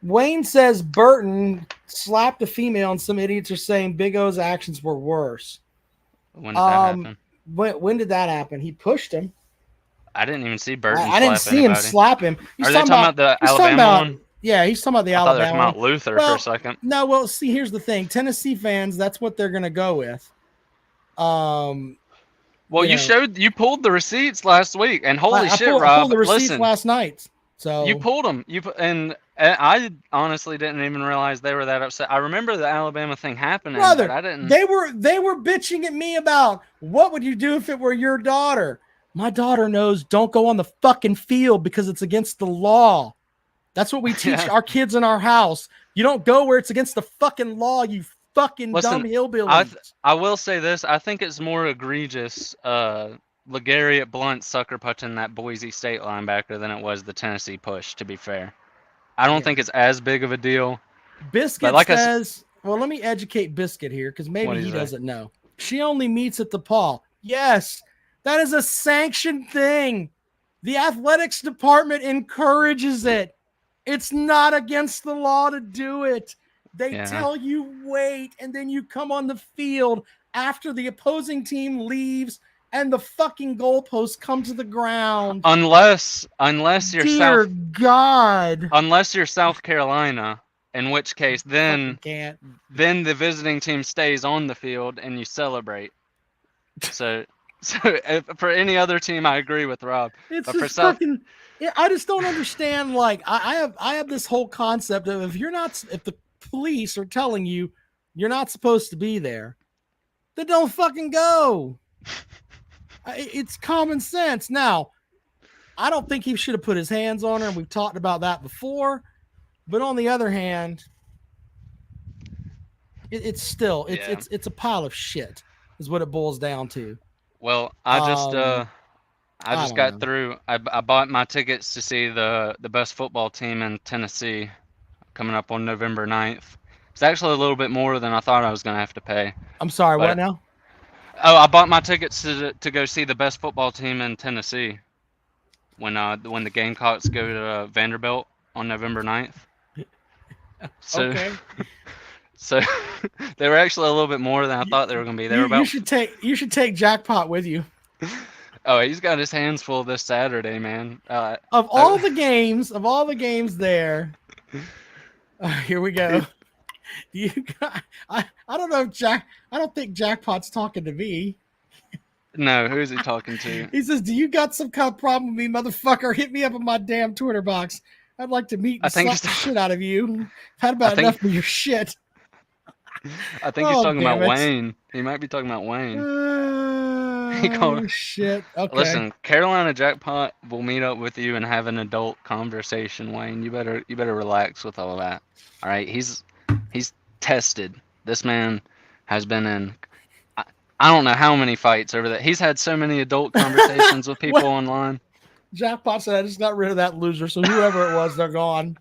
Wayne says Burton slapped a female, and some idiots are saying Big O's actions were worse. When did that Um, happen? when did that happen? He pushed him. I didn't even see Burton I didn't slap see him anybody. slap him. Are they talking about the He's talking Alabama about one? yeah, he's talking about the I thought they were talking Alabama one. about Luther for a Well, second. no, well, see, here's the thing. Tennessee fans, that's what they're gonna go with. Um, Well, you know, you pulled the receipts last week, and holy shit, I pulled Rob, the receipts listen, last night. you So pulled them. And I honestly didn't even realize they were that upset. I remember the Alabama thing happening, but brother, I didn't. they were bitching at me about what would you do if it were your daughter. My daughter knows don't go on the fucking field because it's against the law. That's what we teach Yeah. our kids in our house. You don't go where it's against the fucking law, you fucking dumb Listen, hillbillies. I will say this. I think it's more egregious, LeGarrette Blunt sucker punching that Boise State linebacker than it was the Tennessee push. To be fair, I don't Yeah. think it's as big of a deal. But Biscuit like says, well, let me educate Biscuit here because what maybe do you he say? doesn't know. She only meets at the paw. Yes, that is a sanctioned thing. The athletics department encourages it. It's not against the law to do it. They Yeah. tell you wait, and then you come on the field after the opposing team leaves and the fucking goalposts come to the ground. Unless you're Dear God. South Carolina, in which case Fucking can't. then the visiting team stays on the field and you celebrate. So for any other team, I agree with Rob. It's But for just South, fucking. Yeah, I just don't understand. Like, I have this whole concept of if the police are telling you you're not supposed to be there, then don't fucking go. It's common sense. Now, I don't think he should have put his hands on her, and we've talked about that before. But on the other hand, it's still it's a pile of shit, is what it boils down to. Well, I I just don't got know. through. I bought my tickets to see the best football team in Tennessee coming up on November 9th. It's actually a little bit more than I thought I was gonna have to pay. I'm sorry. What But now? I bought my tickets to go see the best football team in Tennessee when the Gamecocks go to Vanderbilt on November 9th. So Okay. so they were actually a little bit more than I You, thought they were gonna be. They you were you about. should take Jackpot with you. Oh, he's got his hands full this Saturday, man. Of all the games there, here we go. You got, I don't know if I don't think Jackpot's talking to me. No, who is he talking to? He says, "Do you got some kind of problem with me, motherfucker? Hit me up in my damn Twitter box. I'd like to meet I and think slap the shit out of you. I've had I about think enough of your shit." I think he's Oh, talking damn about it. Wayne. He might be talking about Wayne. He called. Oh, shit. Okay. Listen, Carolina Jackpot will meet up with you and have an adult conversation, Wayne. You better relax with all that. All right, he's tested. This man has been in I, I don't know how many fights over that. He's had so many adult conversations with people Well, online. Jackpot said, "I just got rid of that loser." So whoever it was, they're gone.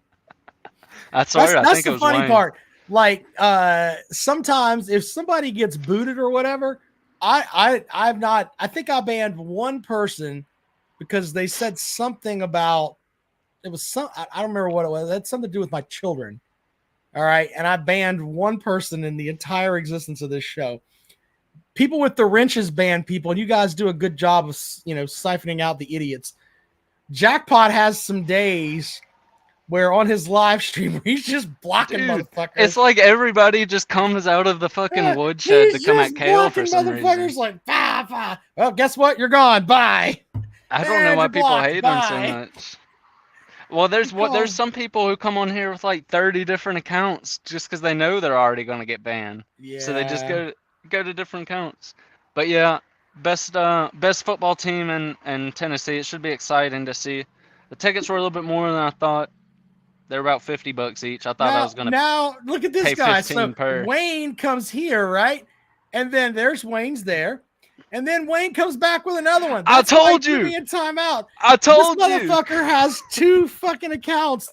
I swear, I That's think it the was funny Wayne. part. Like sometimes if somebody gets booted or whatever, I've not. I think I banned one person because they said something about it was some. I don't remember what it was. It had something to do with my children. All right, and I banned one person in the entire existence of this show. People with the wrenches ban people, and you guys do a good job of siphoning out the idiots. Jackpot has some days where on his live stream he's just blocking Dude, motherfuckers. it's like everybody just comes out of the fucking woodshed to He's come at just KO for blocking some motherfuckers reason. like bah, bah. Well, guess what? You're gone. Bye. I don't know And why you're people blocked. hate him so Bye. much. Well, there's Because some people who come on here with like 30 different accounts just because they know they're already gonna get banned, so they just yeah. go to different accounts. But yeah, best football team in Tennessee. It should be exciting to see. The tickets were a little bit more than I thought. They were about $50 each. I thought I was gonna Now look at this pay guy. So 15 per. Wayne comes here, right? And then there's Wayne's there. And then Wayne comes back with another one. I That's why he told put you. me in timeout. I This told you. motherfucker has two fucking accounts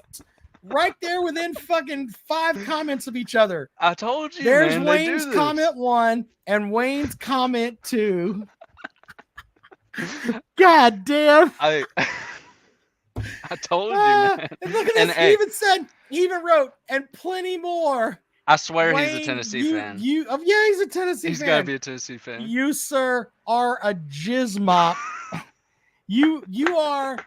right there within fucking 5 comments of each other. I told you, There's man. They do Wayne's this. comment 1 and Wayne's comment 2. God damn. I told you, man. And look at And this. hey, He even wrote, and plenty more. I swear Wayne, he's a Tennessee fan. Yeah, he's a Tennessee He's fan. got to be a Tennessee fan. You, sir, are a jizz mop. you are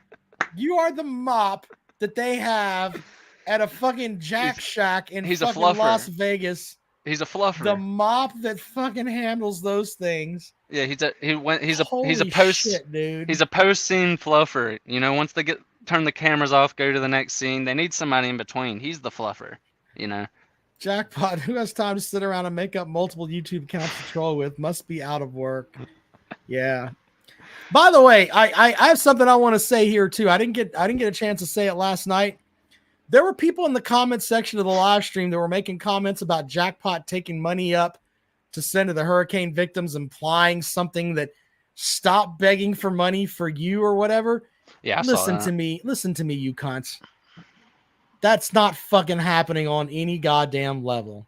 the mop that they have at a fucking Jack Shack in he's a fucking fluffer. Las Vegas. He's a fluffer. The mop that fucking handles those things. Yeah, he's a Holy post shit, dude. he's a post scene fluffer. You know, once they turn the cameras off, go to the next scene, they need somebody in between. He's the fluffer, you know. Jackpot, who has time to sit around and make up multiple YouTube accounts to troll with? Must be out of work. Yeah. By the way, I have something I want to say here too. I didn't get a chance to say it last night. There were people in the comment section of the live stream that were making comments about Jackpot taking money up to send to the hurricane victims, implying something that stop begging for money for you or whatever. Yeah, Listen to me, you cunts. That's not fucking happening on any goddamn level.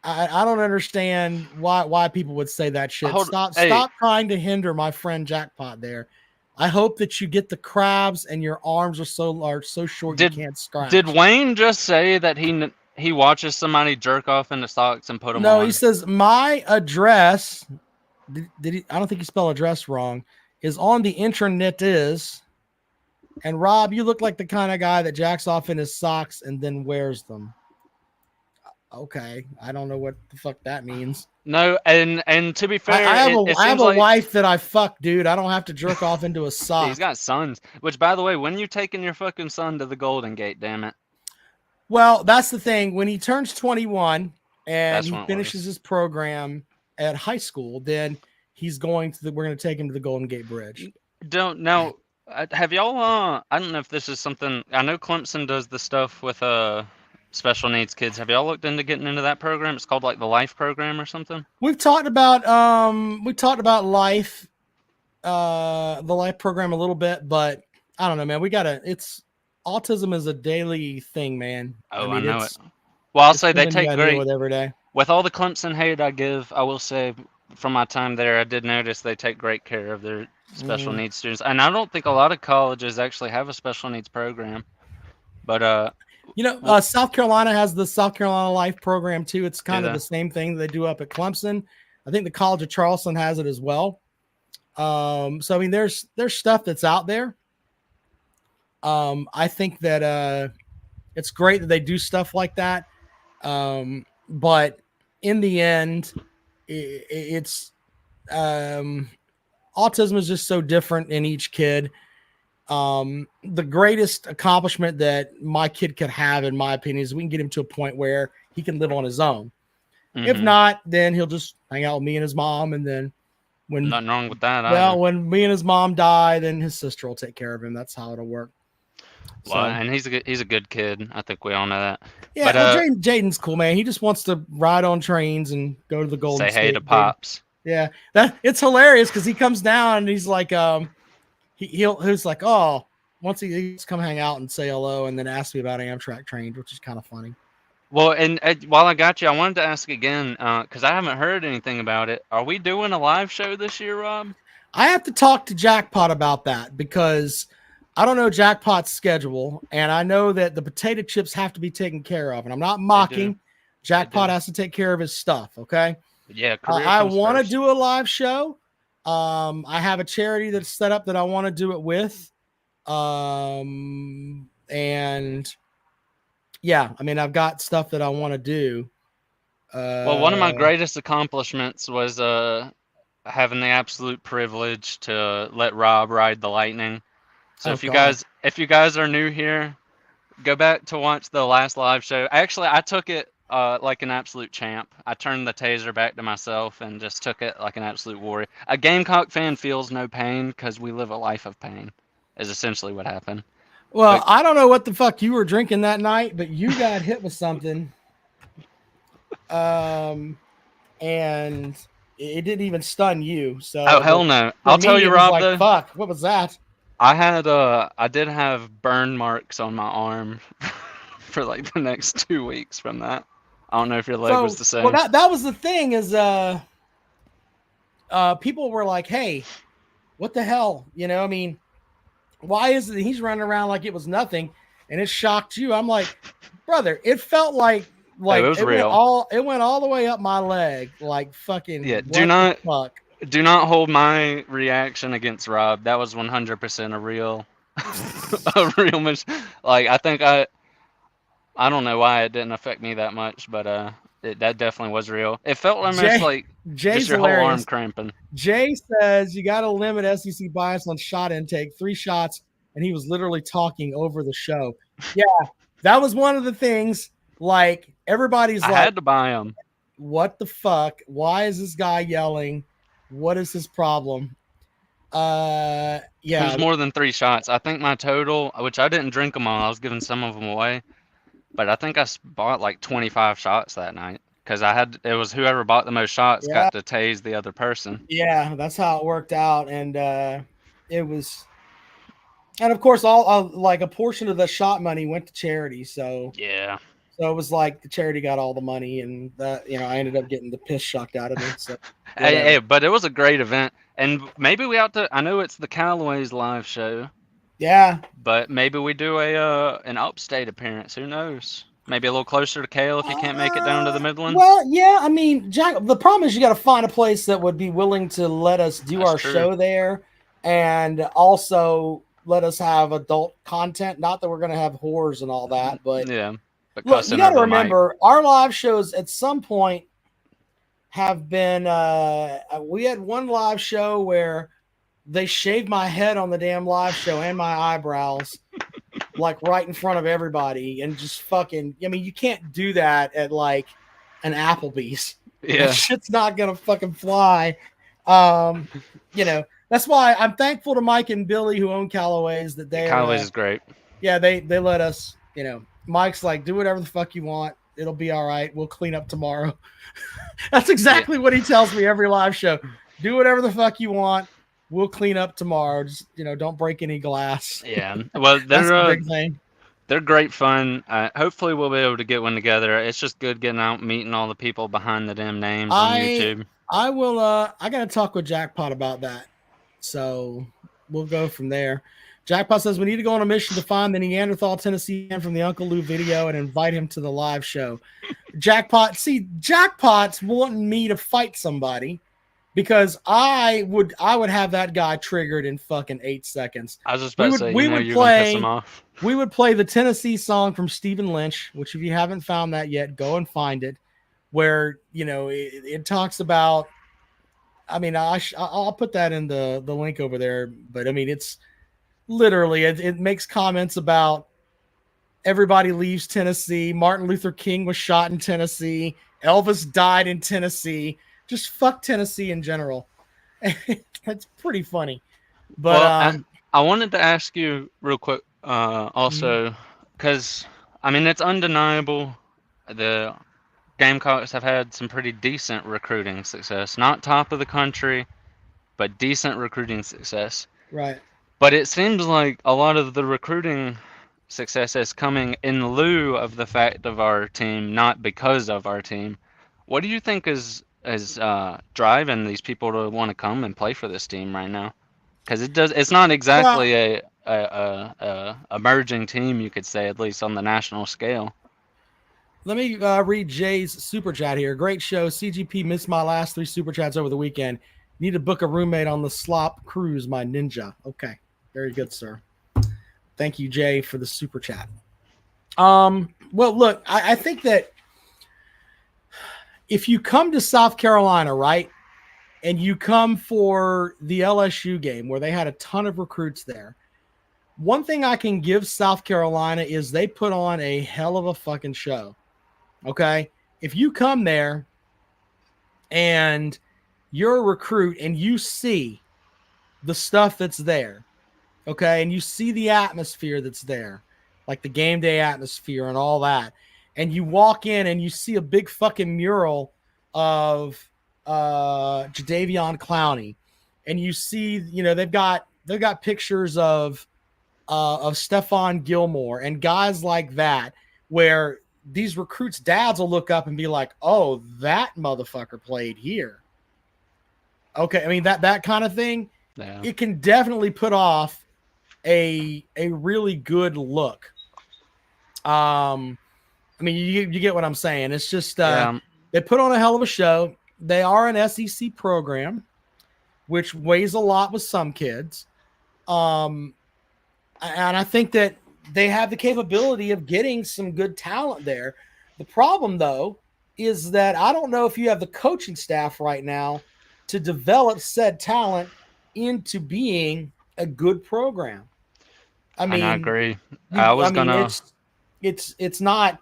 I don't understand why people would say that shit. Stop trying to hinder my friend Jackpot there. I hope that you get the crabs and your arms are so short you can't scratch. Did Wayne just say that he watches somebody jerk off into socks and put them on? No, he says my address. Did he? I don't think he spelled address wrong. Is on the intranet is. And Rob, you look like the kind of guy that jacks off in his socks and then wears them. Okay, I don't know what the fuck that means. No, and to be fair, I have a like, wife that I fuck, dude. I don't have to jerk off into a sock. He's got sons. Which, by the way, when you taking your fucking son to the Golden Gate? Damn it. Well, that's the thing. When he turns 21 and That's he when it finishes was. his program at high school, then he's going to we're going to take him to the Golden Gate Bridge. Don't know. Have y'all? I don't know if this is something. I know Clemson does the stuff with special needs kids. Have y'all looked into getting into that program? It's called like the Life program or something. We talked about life, the life program a little bit, but I don't know, man. It's autism is a daily thing, man. I Oh, I mean, know it. Well, I'll it's say they something you take got to deal great with every day. with all the Clemson hate I give. I will say from my time there, I did notice they take great care of their special Mm. needs students, and I don't think a lot of colleges actually have a special needs program. But South Carolina has the South Carolina Life program too. It's do kind of they? the same thing they do up at Clemson. I think the College of Charleston has it as well. So I mean, there's stuff that's out there. I think that it's great that they do stuff like that. But in the end, it's um, autism is just so different in each kid. The greatest accomplishment that my kid could have, in my opinion, is we can get him to a point where he can live on his own. If Mm-hmm. not, then he'll just hang out with me and his mom. And then when, Nothing wrong with that well, either. when me and his mom die, then his sister will take care of him. That's how it'll work. Well, So, and he's a good kid. I think we all know that. But yeah, well, Jaden's cool, man. He just wants to ride on trains and go to the Golden say hey to State Gate. pops. Yeah, that it's hilarious because he comes down and he's like, he's like, oh, once he's come hang out and say hello, and then ask me about Amtrak trains, which is kind of funny. Well, and while I got you, I wanted to ask again because I haven't heard anything about it. Are we doing a live show this year, Rob? I have to talk to Jackpot about that because I don't know Jackpot's schedule, and I know that the potato chips have to be taken care of. And I'm not They do. mocking. They Jackpot do. has to take care of his stuff. Okay. Yeah, career I comes want to first. do a live show. I have a charity that's set up that I want to do it with. And yeah, I mean, I've got stuff that I want to do. Well, one of my Uh, greatest accomplishments was having the absolute privilege to let Rob ride the Lightning. So oh God. if you guys are new here, go back to watch the last live show. Actually, I took it like an absolute champ. I turned the taser back to myself and just took it like an absolute warrior. A Gamecock fan feels no pain because we live a life of pain, is essentially what happened. Well, But I don't know what the fuck you were drinking that night, but you got hit with something. Um, and it didn't even stun you. oh So, hell but no! for I'll tell me, you, it was Rob. like, Though fuck, what was that? I did have burn marks on my arm for like the next 2 weeks from that. I don't know if your leg was So, the well, same. that was the thing is, people were like, hey, what the hell? I mean, why is it he's running around like it was nothing and it shocked you? I'm like, brother, it felt like Oh, it was real. it went all the way up my leg, like fucking Yeah, what the fuck. do not hold my reaction against Rob. That was 100% a real a real like I don't know why it didn't affect me that much, but that definitely was real. It felt almost Jay like just Jay's your whole arm hilarious. cramping. Jay says you got to limit SEC bias on shot intake, 3 shots, and he was literally talking over the show. Yeah, that was one of the things. Like everybody's I like, had to buy them. "What the fuck? Why is this guy yelling? What is his problem?" It was Yeah, more than 3 shots. I think my total, which I didn't drink them all, I was giving some of them away, but I think I bought like 25 shots that night because it was whoever bought the most shots yeah, got to tase the other person. yeah. That's how it worked out, and it was, and of course, all like a portion of the shot money went to charity. Yeah. So it was like the charity got all the money, and I ended up getting the piss shocked out of me. So Hey, whatever. but it was a great event, and maybe we ought to. I know it's the Callaways live show, Yeah. but maybe we do a an upstate appearance. Who knows? Maybe a little closer to Kale if you can't make it down to the Midland. Well, yeah. I mean, Jack. The problem is you got to find a place that would be willing to let us do That's our true. show there, and also let us have adult content. Not that we're going to have whores and all that, but Yeah, but look, you cussing got to over the mic. remember our live shows at some point have been. We had one live show where they shaved my head on the damn live show and my eyebrows. like right in front of everybody and just fucking. I mean, you can't do that at like an Applebee's. That Yeah, shit's not gonna fucking fly. Um, that's why I'm thankful to Mike and Billy who own Callaway's that they're Callaway's is great. yeah, they let us, Mike's like, do whatever the fuck you want. It'll be all right. We'll clean up tomorrow. That's Yeah, exactly what he tells me every live show. Do whatever the fuck you want. We'll clean up tomorrow. Just, don't break any glass. yeah. Well, That's the big thing. they're great fun. Hopefully, we'll be able to get one together. It's just good getting out, meeting all the people behind the damn names on I YouTube. I will I gotta talk with Jackpot about that. So we'll go from there. Jackpot says we need to go on a mission to find the Neanderthal Tennessee man from the Uncle Lou video and invite him to the live show. Jackpot's wanting me to fight somebody because I would have that guy triggered in fucking 8 seconds. I was just We about to would say, we would you're gonna piss them play off. we would play the Tennessee song from Stephen Lynch, which if you haven't found that yet, go and find it. Where it talks about. I mean, I'll put that in the link over there. But I mean, it's literally it makes comments about everybody leaves Tennessee. Martin Luther King was shot in Tennessee. Elvis died in Tennessee. Just fuck Tennessee in general. It's pretty funny. But Well, I wanted to ask you real quick, mhm, also, because I mean it's undeniable the Gamecocks have had some pretty decent recruiting success. Not top of the country, but decent recruiting success. right. But it seems like a lot of the recruiting success is coming in lieu of the fact of our team, not because of our team. What do you think is driving these people to want to come and play for this team right now? Because it's not Well, exactly a emerging team, you could say, at least on the national scale. let me read Jay's super chat here. Great show. CGP missed my last 3 super chats over the weekend. Need to book a roommate on the slop cruise, my ninja. Okay. Very good, sir. Thank you, Jay, for the super chat. Well, look, I think that if you come to South Carolina, right, and you come for the LSU game where they had a ton of recruits there, one thing I can give South Carolina is they put on a hell of a fucking show. Okay. If you come there and you're a recruit and you see the stuff that's there, okay, and you see the atmosphere that's there, like the game day atmosphere and all that, and you walk in and you see a big fucking mural of Jadeveon Clowney, and you see, they've got pictures of Stephon Gilmore and guys like that, where these recruits' dads will look up and be like, "Oh, that motherfucker played here." Okay, I mean that kind of thing. Yeah, It can definitely put off a really good look. I mean, you get what I'm saying. It's just yeah. they put on a hell of a show. They are an SEC program, which weighs a lot with some kids. Um, and I think that they have the capability of getting some good talent there. The problem, though, is that I don't know if you have the coaching staff right now to develop said talent into being a good program. I And I mean, agree. I was gonna. it's not.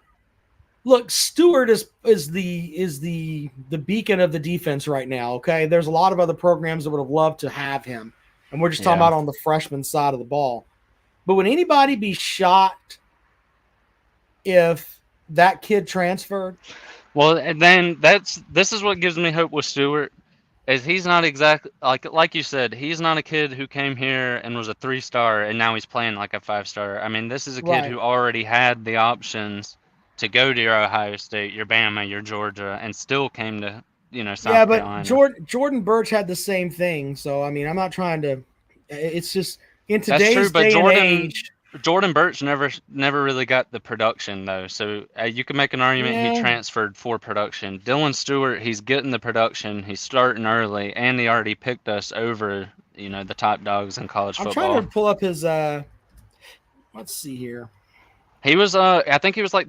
Look, Stewart is the beacon of the defense right now. Okay, there's a lot of other programs that would have loved to have him, and we're just talking Yeah. about on the freshman side of the ball. But would anybody be shocked if that kid transferred? Well, and then this is what gives me hope with Stewart is he's not exactly like you said, he's not a kid who came here and was a 3-star and now he's playing like a 5-star. I mean, this is a kid Right. who already had the options to go to your Ohio State, your Bama, your Georgia, and still came to, Yeah, South but Carolina. Jordan Birch had the same thing. So I mean, I'm not trying to. It's just in That's true, today's but day and age. Jordan Birch never really got the production though. So you can make an argument he Yeah, transferred for production. Dylan Stewart, he's getting the production. He's starting early, and he already picked us over, the top dogs in college I'm trying to football. pull up his. Let's see here. He was I think he was like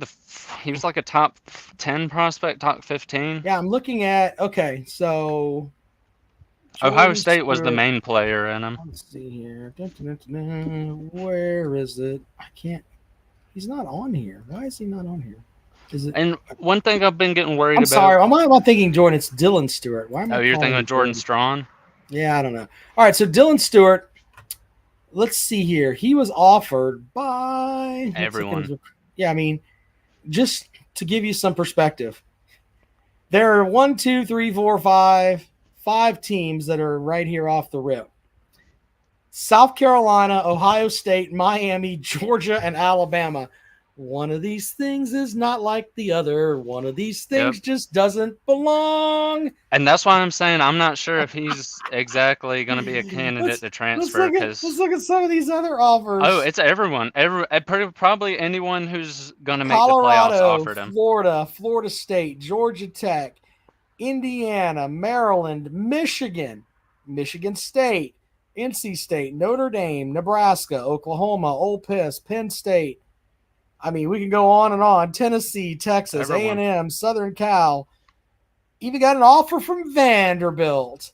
a top 10 prospect, top 15. Yeah, I'm looking at. Okay, so Ohio Jordan State was the Stewart. main player in him. Let's see here. Dun, dun, dun, dun. Where is it? I can't. He's not on here. Why is he not on here? Is it? And one thing I've been getting worried I'm about. sorry. Why am I thinking Jordan? It's Dylan Stewart. Why am I Oh, you're calling thinking him of Jordan Strawn? Yeah, I don't know. All right, so Dylan Stewart. Let's see here. He was offered by Everyone. Yeah, I mean, just to give you some perspective, there are 1, 2, 3, 4, 5 teams that are right here off the rip. South Carolina, Ohio State, Miami, Georgia, and Alabama. One of these things is not like the other. One of these things just doesn't belong. And that's why I'm saying I'm not sure if he's exactly going to be a candidate to transfer. Let's look at some of these other offers. Oh, it's everyone. Probably anyone who's going to make the playoffs Colorado, offered him. Florida, Florida State, Georgia Tech, Indiana, Maryland, Michigan, Michigan State, NC State, Notre Dame, Nebraska, Oklahoma, Ole Miss, Penn State. I mean, we can go on and on. Tennessee, Texas, Everyone. A&M, Southern Cal. Even got an offer from Vanderbilt.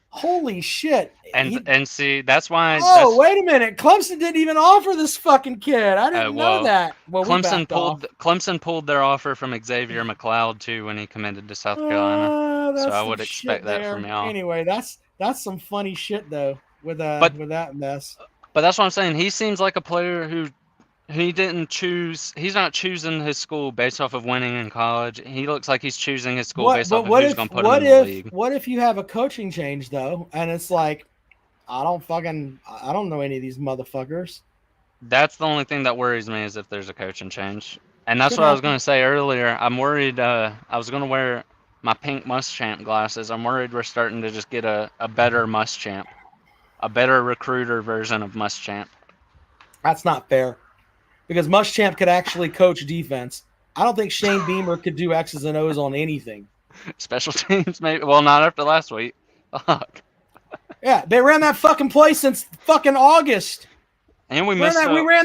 Holy shit. And see, that's why. Wait a minute. Clemson didn't even offer this fucking kid. I didn't know that. Well, Clemson pulled their offer from Xavier McLeod too when he committed to South Carolina. So I would expect that from y'all. Anyway, that's some funny shit though with that mess. But that's what I'm saying. He seems like a player who he didn't choose. He's not choosing his school based off of winning in college. He looks like he's choosing his school based off of who's going to put him in the league. What if you have a coaching change though, and it's like, I don't know any of these motherfuckers. That's the only thing that worries me is if there's a coaching change. And that's what I was going to say earlier. I'm worried. I was going to wear my pink Muschamp glasses. I'm worried we're starting to just get a better Muschamp, a better recruiter version of Muschamp. That's not fair, because Muschamp could actually coach defense. I don't think Shane Beamer could do X's and O's on anything. Special teams, maybe. Well, not after last week. Fuck. Yeah, they ran that fucking play since fucking August. And we ran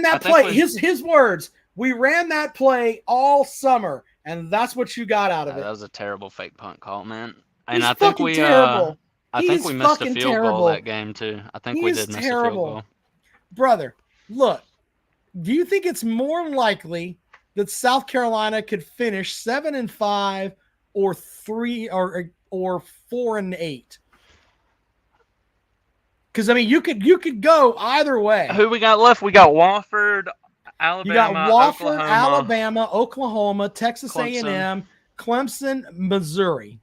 that play. His words. We ran that play all summer, and that's what you got out of it. That was a terrible fake punt call, man. And I think we terrible. I think we missed a field goal that game too. I think we did miss a field goal. Brother, look. Do you think it's more likely that South Carolina could finish 7-5 or 4-8? Because I mean, you could go either way. Who we got left? We got Wofford, Alabama. You got Wofford, Alabama, Oklahoma, Texas A&M, Clemson, Missouri.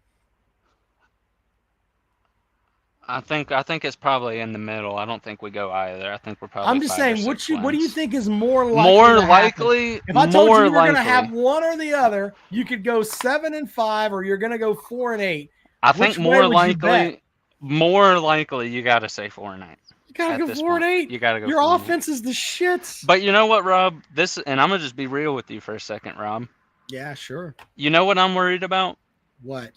I think it's probably in the middle. I don't think we go either. I think we're probably. I'm just saying, what do you think is more likely? More likely. If I told you were going to have one or the other, you could go 7-5, or you're going to go 4-8. I think more likely. More likely, you got to say 4-8. You got to go 4-8. You got to go. Your offense is the shits. But you know what, Rob? And I'm gonna just be real with you for a second, Rob. Yeah, sure. You know what I'm worried about? What?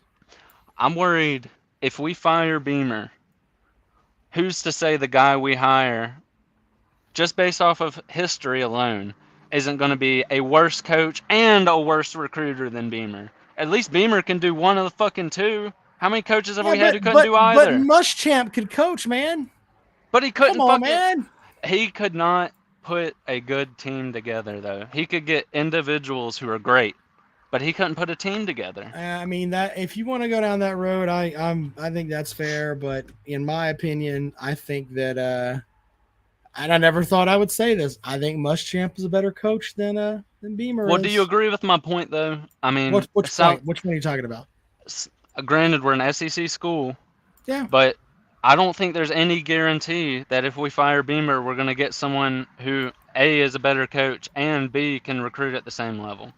I'm worried if we fire Beamer, who's to say the guy we hire, just based off of history alone, isn't going to be a worse coach and a worse recruiter than Beamer? At least Beamer can do one of the fucking two. How many coaches have we had who couldn't do either? But Muschamp could coach, man. But he couldn't. Come on, man. He could not put a good team together, though. He could get individuals who are great, but he couldn't put a team together. I mean, that if you want to go down that road, I think that's fair. But in my opinion, I think that and I never thought I would say this. I think Muschamp is a better coach than Beamer. Well, do you agree with my point, though? I mean, which point? Which one are you talking about? Granted, we're an SEC school. Yeah. But I don't think there's any guarantee that if we fire Beamer, we're going to get someone who, A, is a better coach, and B, can recruit at the same level.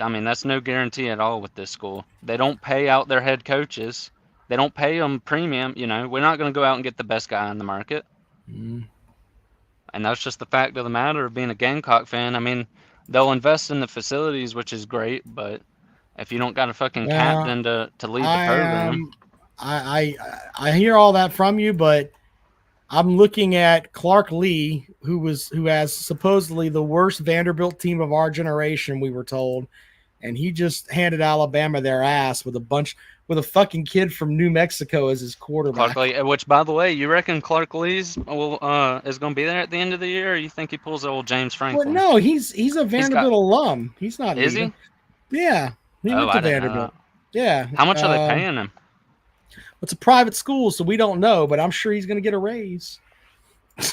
I mean, that's no guarantee at all with this school. They don't pay out their head coaches. They don't pay them premium. You know, we're not going to go out and get the best guy in the market. Mm. And that's just the fact of the matter of being a Gamecock fan. I mean, they'll invest in the facilities, which is great, but if you don't got a fucking captain to lead the program. I hear all that from you, but I'm looking at Clark Lee, who has supposedly the worst Vanderbilt team of our generation, we were told, and he just handed Alabama their ass with a bunch with a fucking kid from New Mexico as his quarterback. Clark Lee, which by the way, you reckon Clark Lee's is going to be there at the end of the year, or you think he pulls the old James Well, Franklin? no, he's a He's got. Vanderbilt alum. He's not Is leaving. he? Yeah, he Oh, went to I didn't know that. Vanderbilt. Yeah, How much are they paying him? it's a private school, so we don't know, but I'm sure he's going to get a raise.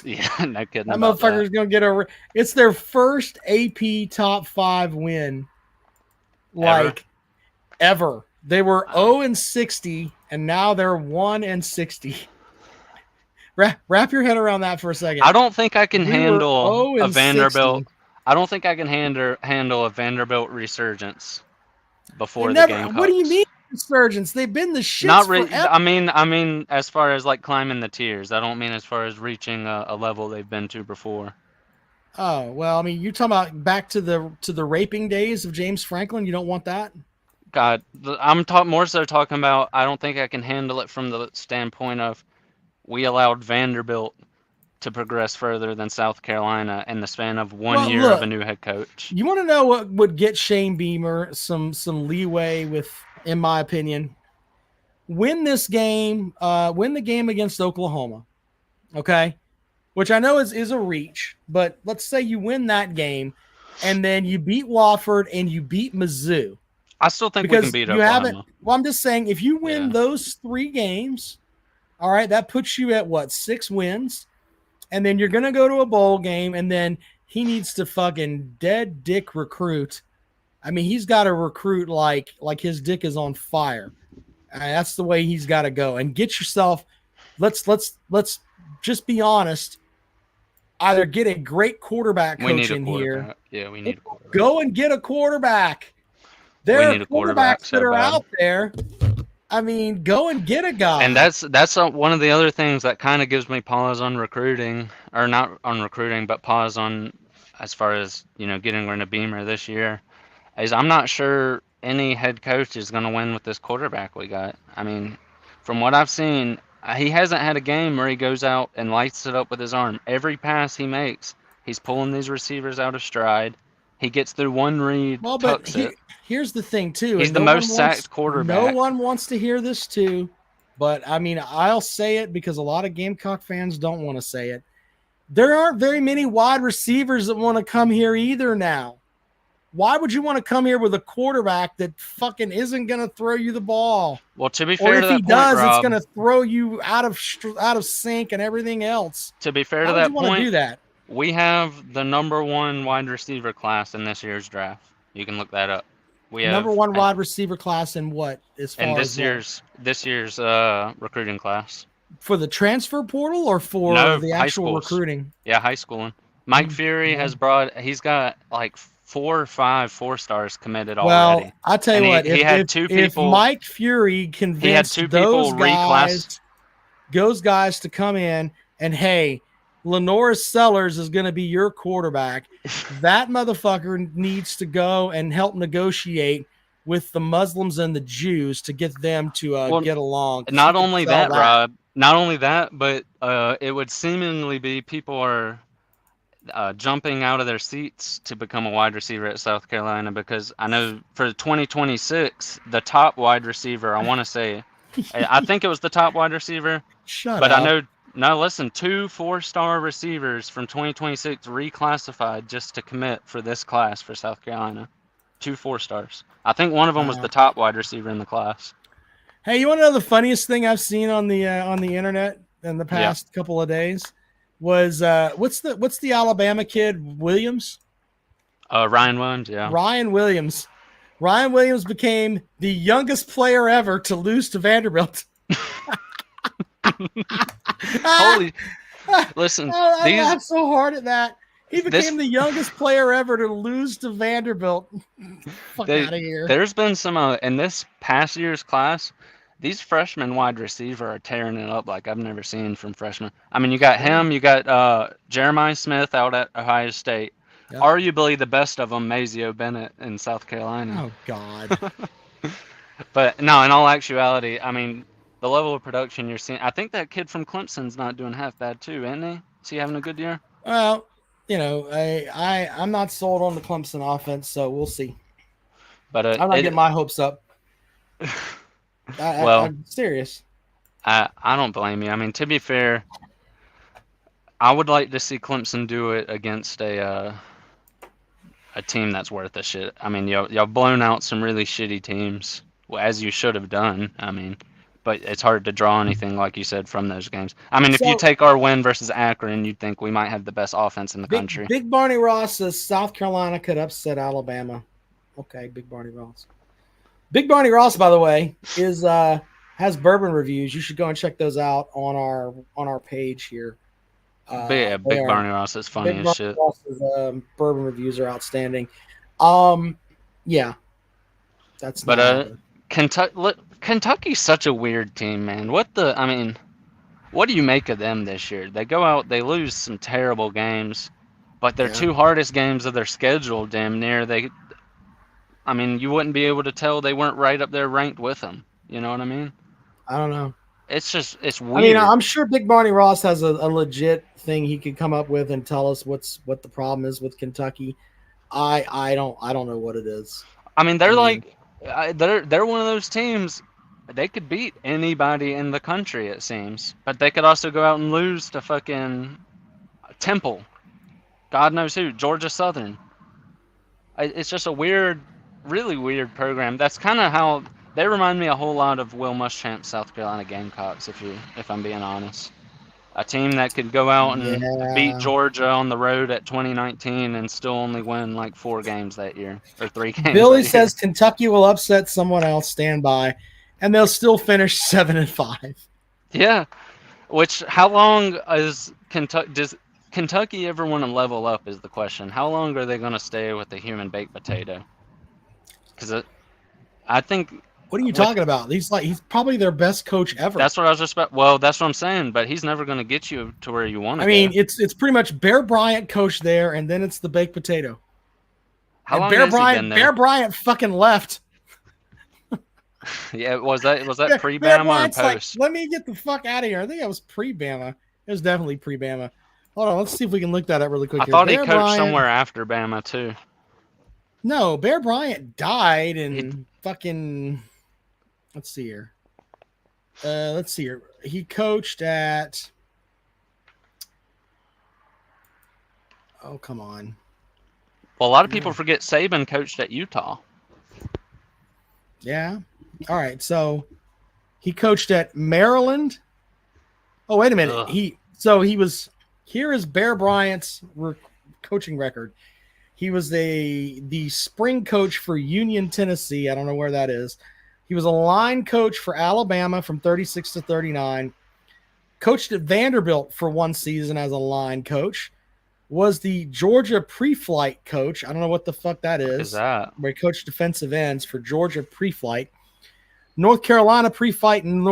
Yeah, no kidding That about motherfucker's that. going to get a. It's their first AP top 5 win, Ever? like ever. They were Wow. 0-60, and now they're 1-60. Wrap your head around that for a second. I don't think I can We were handle zero a and Vanderbilt. 60. I don't think I can handle a Vanderbilt resurgence They before the never. What do you mean Gamecocks. resurgence? They've been the shits Not re- forever. I mean, as far as like climbing the tiers. I don't mean as far as reaching a level they've been to before. Oh well, I mean, you're talking about back to the raping days of James Franklin. You don't want that. God, I'm more so talking about. I don't think I can handle it from the standpoint of we allowed Vanderbilt to progress further than South Carolina in the span of 1 year of a Look, new head coach. you want to know what would get Shane Beamer some leeway with, in my opinion, win this game, win the game against Oklahoma. Okay, which I know is a reach, but let's say you win that game, and then you beat Wofford and you beat Mizzou. I still think we can Because beat you haven't. Oklahoma. Well, I'm just saying, if you win Yeah. those 3 games, all right, that puts you at what, 6 wins, and then you're gonna go to a bowl game, and then he needs to fucking dead dick recruit. I mean, he's got to recruit like his dick is on fire. That's the way he's got to go. And get yourself. Let's just be honest. Either get a great quarterback We coach need a in here. quarterback. Yeah, we need a quarterback. Go and get a quarterback. We There are need a quarterback quarterbacks so that are bad. out there. I mean, go and get a guy. And that's one of the other things that kind of gives me pause on recruiting, or not on recruiting, but pause on as far as getting rid of Beamer this year. Is I'm not sure any head coach is going to win with this quarterback we got. I mean, from what I've seen, he hasn't had a game where he goes out and lights it up with his arm. Every pass he makes, he's pulling these receivers out of stride. He gets through one read, Well, but tucks it. here's the thing too, He's and the most sacked no quarterback. one wants to hear this too. But I mean, I'll say it because a lot of Gamecock fans don't want to say it. There aren't very many wide receivers that want to come here either now. Why would you want to come here with a quarterback that fucking isn't going to throw you the ball? Well, to be Or fair if to he that point, does, it's Rob, going to throw you out of sync and everything else. to be fair Why to would that you want to do point, that? we have the number 1 wide receiver class in this year's draft. You can look that up. We have Number 1 wide receiver class in what? As in far as this year's recruiting class. for the transfer portal or for No, the high actual schools. recruiting? Yeah, high schooling. Mike Fury Yeah. he's got like 4 or 5 4-stars committed Well, already. I tell you And what, he had two if people. Mike Fury convinced two those people guys to come in and hey, Lenora Sellers is going to be your quarterback, that motherfucker needs to go and help negotiate with the Muslims and the Jews to get them to get along. Not only that, Rob. Not only that, but it would seemingly be people are jumping out of their seats to become a wide receiver at South Carolina, because I know for 2026, the top wide receiver, I want to say, I think it was the top wide receiver, Shut but up. I know, no, listen, 2 4-star receivers from 2026 reclassified just to commit for this class for South Carolina. 2 4-stars. I think one of them was the top wide receiver in the class. Hey, you want to know the funniest thing I've seen on the internet in the past couple of days? Was what's the Alabama kid Williams? Ryan Williams, yeah. Ryan Williams. Ryan Williams became the youngest player ever to lose to Vanderbilt. Holy, listen, I laughed so hard at that. He became the youngest player ever to lose to Vanderbilt. Fuck out of here. There's been some in this past year's class. These freshmen wide receiver are tearing it up like I've never seen from freshmen. I mean, you got him, you got Jeremiah Smith out at Ohio State. Yep. Arguably the best of them, Mazio Bennett in South Carolina. Oh, God. But no, in all actuality, I mean, the level of production you're seeing, I think that kid from Clemson's not doing half bad too, isn't he? Is he having a good year? Well, you know, I'm not sold on the Clemson offense, so we'll see. But I'm not getting my hopes up. Well, I'm serious. I don't blame you. I mean, to be fair, I would like to see Clemson do it against a team that's worth a shit. I mean, y'all blown out some really shitty teams, well, as you should have done. I mean, but it's hard to draw anything like you said from those games. I mean, if you So take our win versus Akron, you'd think we might have the best offense in the country. Big Barney Ross says South Carolina could upset Alabama. Okay, Big Barney Ross. Big Barney Ross, by the way, is has bourbon reviews. You should go and check those out on our page here. But yeah, They Big are Barney Ross is funny Big as Barney shit. Ross's bourbon reviews are outstanding. Um, yeah, that's But not all good. Kentucky's such a weird team, man. I mean, what do you make of them this year? They go out, they lose some terrible games, but their Yeah, two hardest games of their schedule, damn near, I mean, you wouldn't be able to tell they weren't right up there ranked with them. You know what I mean? I don't know. It's I mean, weird. I'm sure Big Barney Ross has a legit thing he could come up with and tell us what the problem is with Kentucky. I don't know what it is. I mean, I they're mean, like, they're one of those teams. They could beat anybody in the country, it seems, but they could also go out and lose to fucking Temple, God knows who, Georgia Southern. It's just a weird, really weird program. That's kind of how they remind me a whole lot of Will Muschamp's South Carolina Gamecocks, if I'm being honest. A team that could go out and beat yeah. Georgia on the road at 2019 and still only win like 4 games that year or 3 games Billy that year. says Kentucky will upset someone else. Stand by, and they'll still finish 7-5. Yeah. Which how long is Kentucky? Does Kentucky ever want to level up? Is the question. How long are they going to stay with the human baked potato? Because I think What are you with talking about? He's probably their best coach ever. that's what I was just about. Well, that's what I'm saying. But he's never going to get you to where you want I to mean, go. it's pretty much Bear Bryant coach there, and then it's the baked potato. How And long has he been Bear there? Bryant fucking left. Yeah, was that pre Bear Bama or Bryant's like, post? let me get the fuck out of here. I think it was pre-Bama. It was definitely pre-Bama. Hold on, let's see if we can look that up really quick I here. thought he Bear coached Bryant. somewhere after Bama too. No, Bear Bryant died He in fucking. Let's see here. Let's see here. He coached at. Oh, come on. well, a lot of people No. forget Saban coached at Utah. Yeah. All right. So he coached at Maryland. Oh, wait a minute. Ugh. He was. Here is Bear Bryant's coaching record. He was the spring coach for Union, Tennessee. I don't know where that is. He was a line coach for Alabama from 36 to 39. Coached at Vanderbilt for one season as a line coach. Was the Georgia pre-flight coach. I don't know what the fuck that Fuck is is. that? Where he coached defensive ends for Georgia pre-flight. North Carolina pre-flight and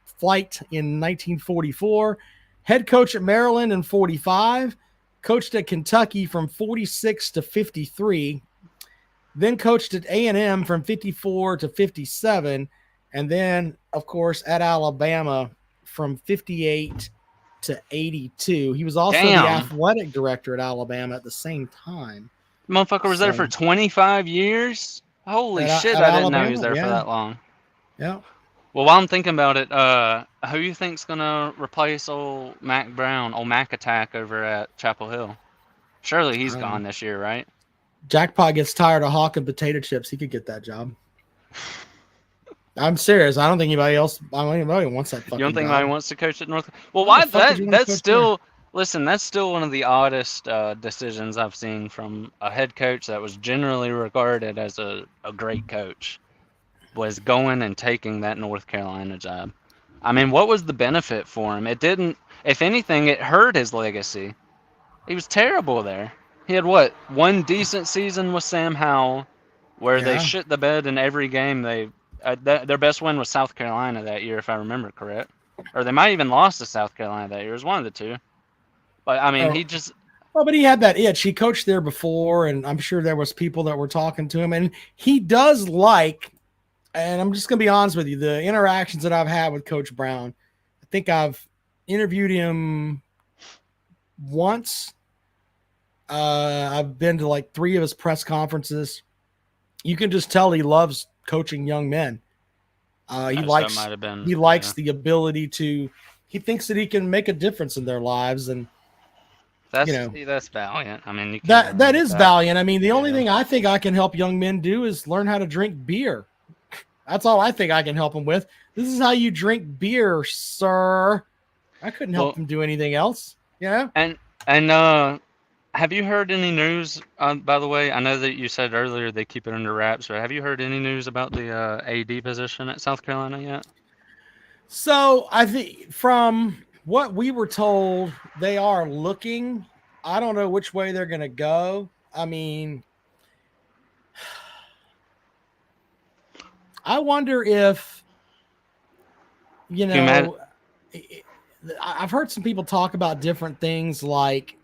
flight in 1944. Head coach at Maryland in 45. Coached at Kentucky from 46 to 53. Then coached at A&M from 54 to 57. And then, of course, at Alabama from 58 to 82. He was also the Damn, athletic director at Alabama at the same time. motherfucker was there So for 25 years. Holy shit! at I didn't know he was Alabama, there for yeah, that long. yeah. Well, while I'm thinking about it, who you think's gonna replace old Mac Brown, old Mac Attack over at Chapel Hill? Surely he's gone this year, right? Jackpot gets tired of hawking potato chips. He could get that job. I'm serious. I don't think anybody else. I don't think anybody wants that fucking You don't think job. anybody wants to coach at North? Well, Why the why fuck would you want to that's coach there? still listen. That's still one of the oddest decisions I've seen from a head coach that was generally regarded as a great coach, was going and taking that North Carolina job. I mean, what was the benefit for him? It didn't. If anything, it hurt his legacy. He was terrible there. He had what, one decent season with Sam Howell, where they Yeah. shit the bed in every game. Their best win was South Carolina that year, if I remember correct, or they might even lost to South Carolina that year. It was one of the two. But I mean, Oh, he just well, but he had that itch. He coached there before, and I'm sure there was people that were talking to him, and he does like. And I'm just gonna be honest with you, the interactions that I've had with Coach Brown, I think I've interviewed him once. I've been to like 3 of his press conferences. You can just tell he loves coaching young men. He Oh, so it likes might have been, he yeah. likes the ability to. He thinks that he can make a difference in their lives, and That's valiant. I mean, you can't that argue that with is that. valiant. I mean, the only Yeah. thing I think I can help young men do is learn how to drink beer. That's all I think I can help them with. This is how you drink beer, sir. I couldn't help Well, them do anything else. Yeah. and have you heard any news? By the way, I know that you said earlier they keep it under wraps, but have you heard any news about the AD position at South Carolina yet? So I think from what we were told, they are looking. I don't know which way they're going to go. I mean, I wonder if, you Human know, I've heard some people talk about different things like,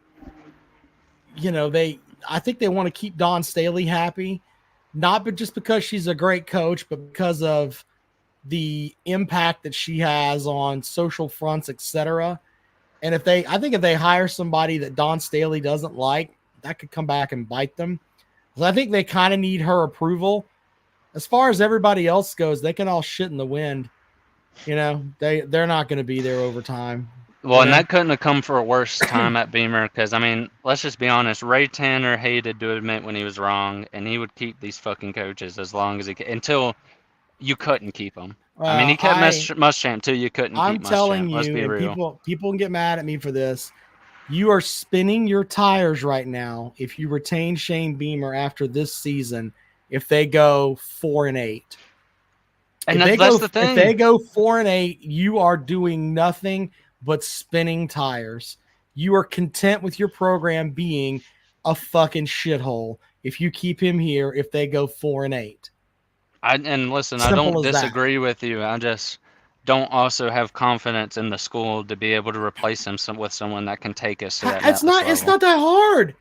I think they want to keep Dawn Staley happy, not but just because she's a great coach, but because of the impact that she has on social fronts, etc. And I think if they hire somebody that Dawn Staley doesn't like, that could come back and bite them. So I think they kind of need her approval. As far as everybody else goes, they can all shit in the wind. They're not going to be there over time. Well, and that couldn't have come for a worse time at Beamer, because I mean, let's just be honest. Ray Tanner hated to admit when he was wrong, and he would keep these fucking coaches as long as he could until you couldn't keep them. I mean, he kept Muschamp too. You couldn't I'm keep telling Muschamp. Let's you, be and real. people can get mad at me for this. You are spinning your tires right now if you retain Shane Beamer after this season. If they go 4-8, And if the they thing. go 4-8, you are doing nothing but spinning tires. You are content with your program being a fucking shithole if you keep him here. If they go 4-8, And listen, I don't simple as that. disagree with you. I just don't also have confidence in the school to be able to replace him with someone that can take us to that It's next not. It's level. not that hard,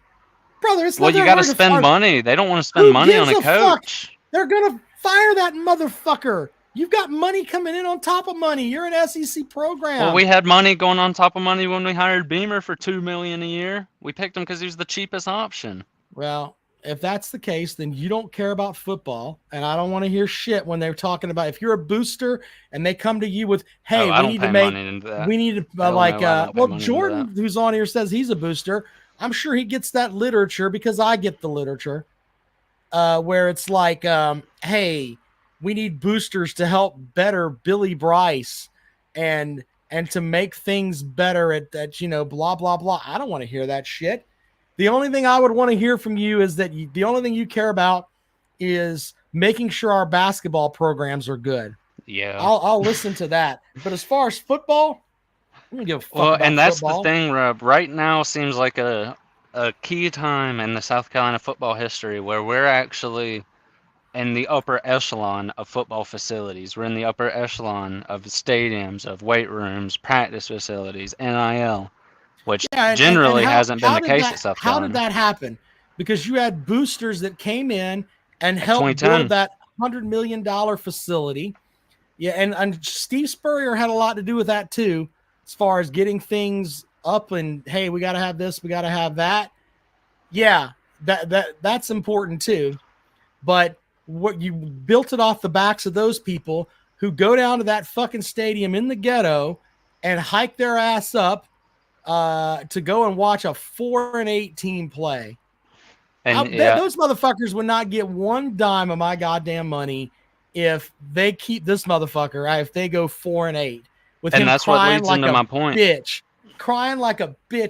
brother. It's Well, not you that got to hard to spend fire. money. They don't want to spend Who money on gives a a fuck? coach. They're gonna fire that motherfucker. You've got money coming in on top of money. You're an SEC Well, program. we had money going on top of money when we hired Beamer for $2 million a year. We picked him because he was the cheapest option. Well, if that's the case, then you don't care about football, and I don't want to hear shit when they're talking about if you're a booster and they come to you with, Oh, "Hey, I don't pay money into that. we need to Hell no, I don't pay money into that. Jordan, who's on here, says he's a booster. I'm sure he gets that literature because I get the literature, where it's like, hey, we need boosters to help better Billy Bryce and to make things better at blah blah blah. I don't want to hear that shit. The only thing I would want to hear from you is that the only thing you care about is making sure our basketball programs are good. Yeah. I'll listen to that. But as far as football, I don't give a fuck Well, about and that's the football. thing, Rob. Right now seems like a key time in the South Carolina football history where we're actually in the upper echelon of football facilities. We're in the upper echelon of stadiums, of weight rooms, practice facilities, NIL, which Yeah, and generally hasn't been the case at South how did Carolina. that happen? Because you had boosters that came in and At helped build 2010, that $100 million facility. Yeah, and Steve Spurrier had a lot to do with that too, as far as getting things up and hey, we got to have this, we got to have that. Yeah, that's important too. But what you built it off the backs of those people who go down to that fucking stadium in the ghetto and hike their ass up to go and watch a 4-8 team play. and yeah, Those motherfuckers would not get one dime of my goddamn money if they keep this motherfucker. If they go 4-8 with and him that's what crying leads like into a my point. bitch,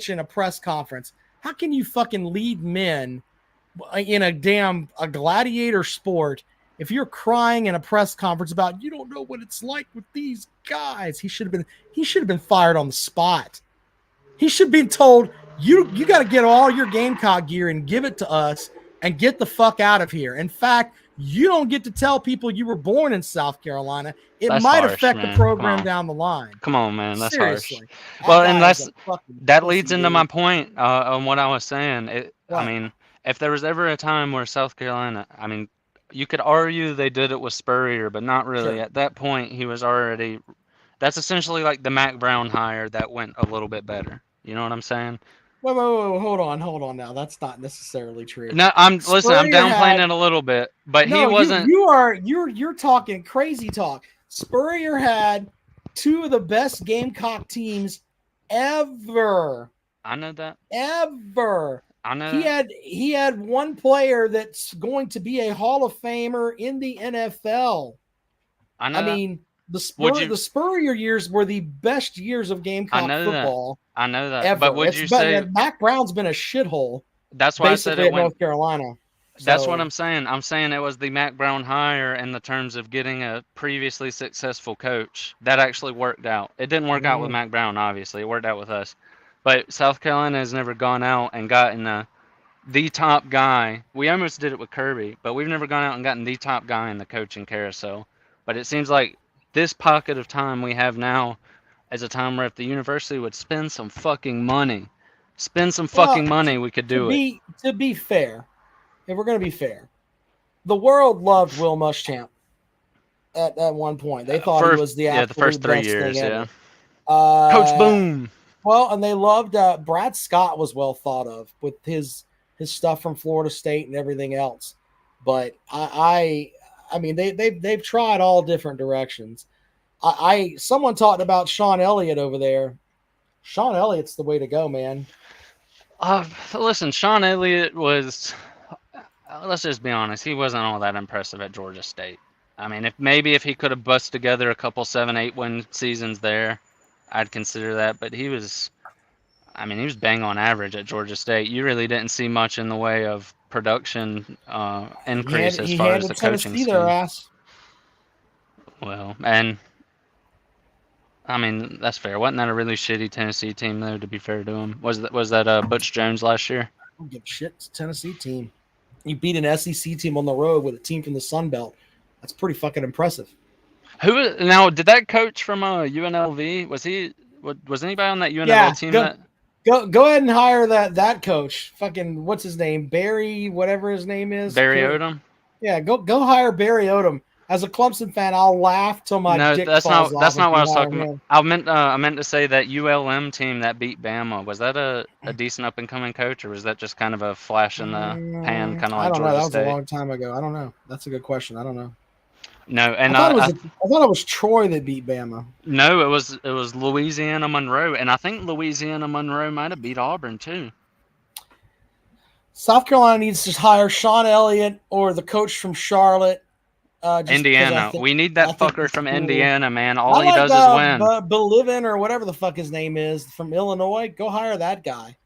in a press conference. How can you fucking lead men in a gladiator sport if you're crying in a press conference about you don't know what it's like with these guys? He should have been fired on the spot. He should be told you got to get all your Gamecock gear and give it to us and get the fuck out of here. In fact, you don't get to tell people you were born in South Carolina. It That's might harsh, affect the man. program down the line. Come on, man. That's harsh. Seriously, that Well, and guy is a fucking that leads pussy, into my dude. point on what I was saying. I What? mean, if there was ever a time where South Carolina, I mean, you could argue they did it with Spurrier, but not really. Sure. At that point, he was already. That's essentially like the Mac Brown hire that went a little bit better. You know what I'm saying? Whoa, hold on now. That's not necessarily true. No, listen. I'm Spurrier downplaying had it a little bit, but he no, wasn't. you're talking crazy talk. Spurrier had two of the best Gamecock teams ever. I know that. Ever. I know that. He had one player that's going to be a Hall of Famer in the NFL. I know I that. mean, the Spurrier years were the best years of Gamecock football. I know that. Ever. But would you say Mac Brown's been a shithole? That's why basically I said it at North Carolina. That's what I'm saying. I'm saying it was the Mac Brown hire in the terms of getting a previously successful coach. That actually worked out. It didn't work out with Mac Brown, obviously. It worked out with us. But South Carolina has never gone out and gotten the top guy. We almost did it with Kirby, but we've never gone out and gotten the top guy in the coaching carousel. But it seems like this pocket of time we have now is a time where if the university would spend some fucking money, we could do it. To be fair, if we're going to be fair, the world loved Will Muschamp at one point. They thought he was the absolute the first 3 best years, thing yeah. ever. Coach Boom. Well, and they loved Brad Scott was well thought of with his stuff from Florida State and everything else. But I mean they've tried all different directions. Someone talked about Sean Elliott over there. Sean Elliott's the way to go, man. Listen, Sean Elliott was. Let's just be honest. He wasn't all that impressive at Georgia State. I mean, if he could have bust together a couple 7-8 win seasons there, I'd consider that. But he was bang on average at Georgia State. You really didn't see much in the way of production increase as far as the coaching scheme. Well, and I mean that's fair. Wasn't that a really shitty Tennessee team though? To be fair to him, was that Butch Jones last year? I don't give a shit. It's a Tennessee team. You beat an SEC team on the road with a team from the Sun Belt. That's pretty fucking impressive. Now did that coach from UNLV? Was anybody on that UNLV team? Go ahead and hire that coach. Fucking what's his name? Barry, whatever his name is. Barry Odom. Yeah, go hire Barry Odom. As a Clemson fan, I'll laugh till my dick falls off. That's not what I was talking about. I meant to say that ULM team that beat Bama, was that a decent up and coming coach, or was that just kind of a flash in the pan, kind of like Georgia State? I don't know. That was a long time ago. I don't know. That's a good question. I don't know. No, and I thought it was Troy that beat Bama. No, it was Louisiana Monroe, and I think Louisiana Monroe might have beat Auburn too. South Carolina needs to hire Sean Elliott or the coach from Charlotte. Indiana. We need that fucker from Indiana, man. All he does is win. Belivin or whatever the fuck his name is from Illinois. Go hire that guy.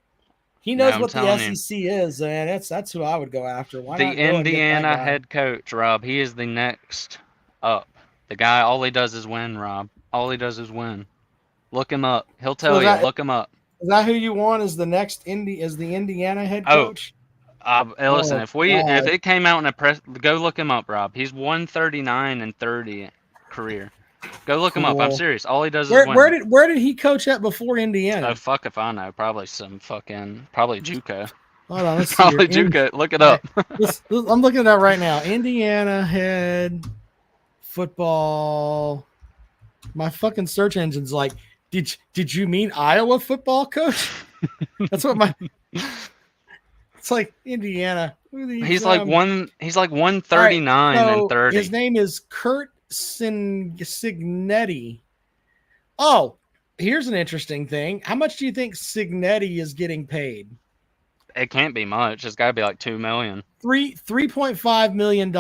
He knows what the SEC is, and that's who I would go after. Why the not Indiana head coach, Rob? He is the next up. The guy, all he does is win, Rob. All he does is win. Look him up. He'll tell you. Look him up. Is that who you want as the next Indiana head coach? Listen, if it came out in a press, go look him up, Rob. He's 139-30 career. Go look him up. I'm serious. All he does is win. Where did he coach at before Indiana? Oh fuck if I know. Probably JUCO. Hold on, let's see. Probably JUCO. Look it up. I'm looking it up right now. Indiana head football. My fucking search engine's like, did you mean Iowa football coach? That's what my. It's like Indiana. He's like 139-30. His name is Kurt Signetti. Oh, here's an interesting thing. How much do you think Signetti is getting paid? It can't be much. It's got to be like $2 million. $3.5 million.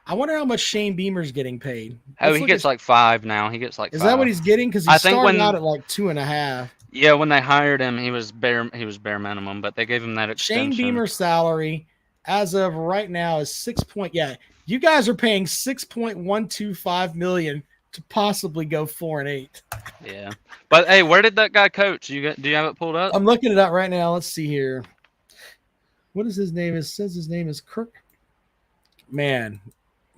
I wonder how much Shane Beamer's getting paid. He gets like $5 now. He gets like $5. Is that what he's getting? Because he started out at like $2.5. Yeah, when they hired him, he was bare minimum, but they gave him that extension. Shane Beamer's salary as of right now is you guys are paying $6.125 million to possibly go 4-8. Yeah, but hey, where did that guy coach? Do you have it pulled up? I'm looking it up right now. Let's see here. What is his name? It says his name is Kirk. Man,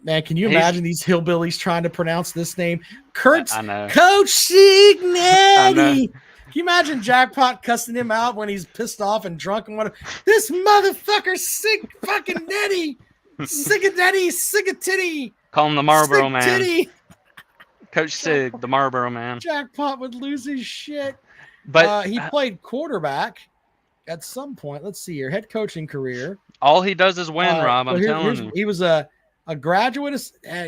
can you imagine these hillbillies trying to pronounce this name? Coach Signetti. Can you imagine Jackpot cussing him out when he's pissed off and drunk and whatever? This motherfucker, sick fucking Nettie, sick a Nettie, sick a titty. Call him the Marlboro sick Man. Titty. Coach Sig, the Marlboro Man. Jackpot would lose his shit. But he played quarterback at some point. Let's see here, head coaching career. All he does is win, Rob. I'm telling you. He was a a graduate.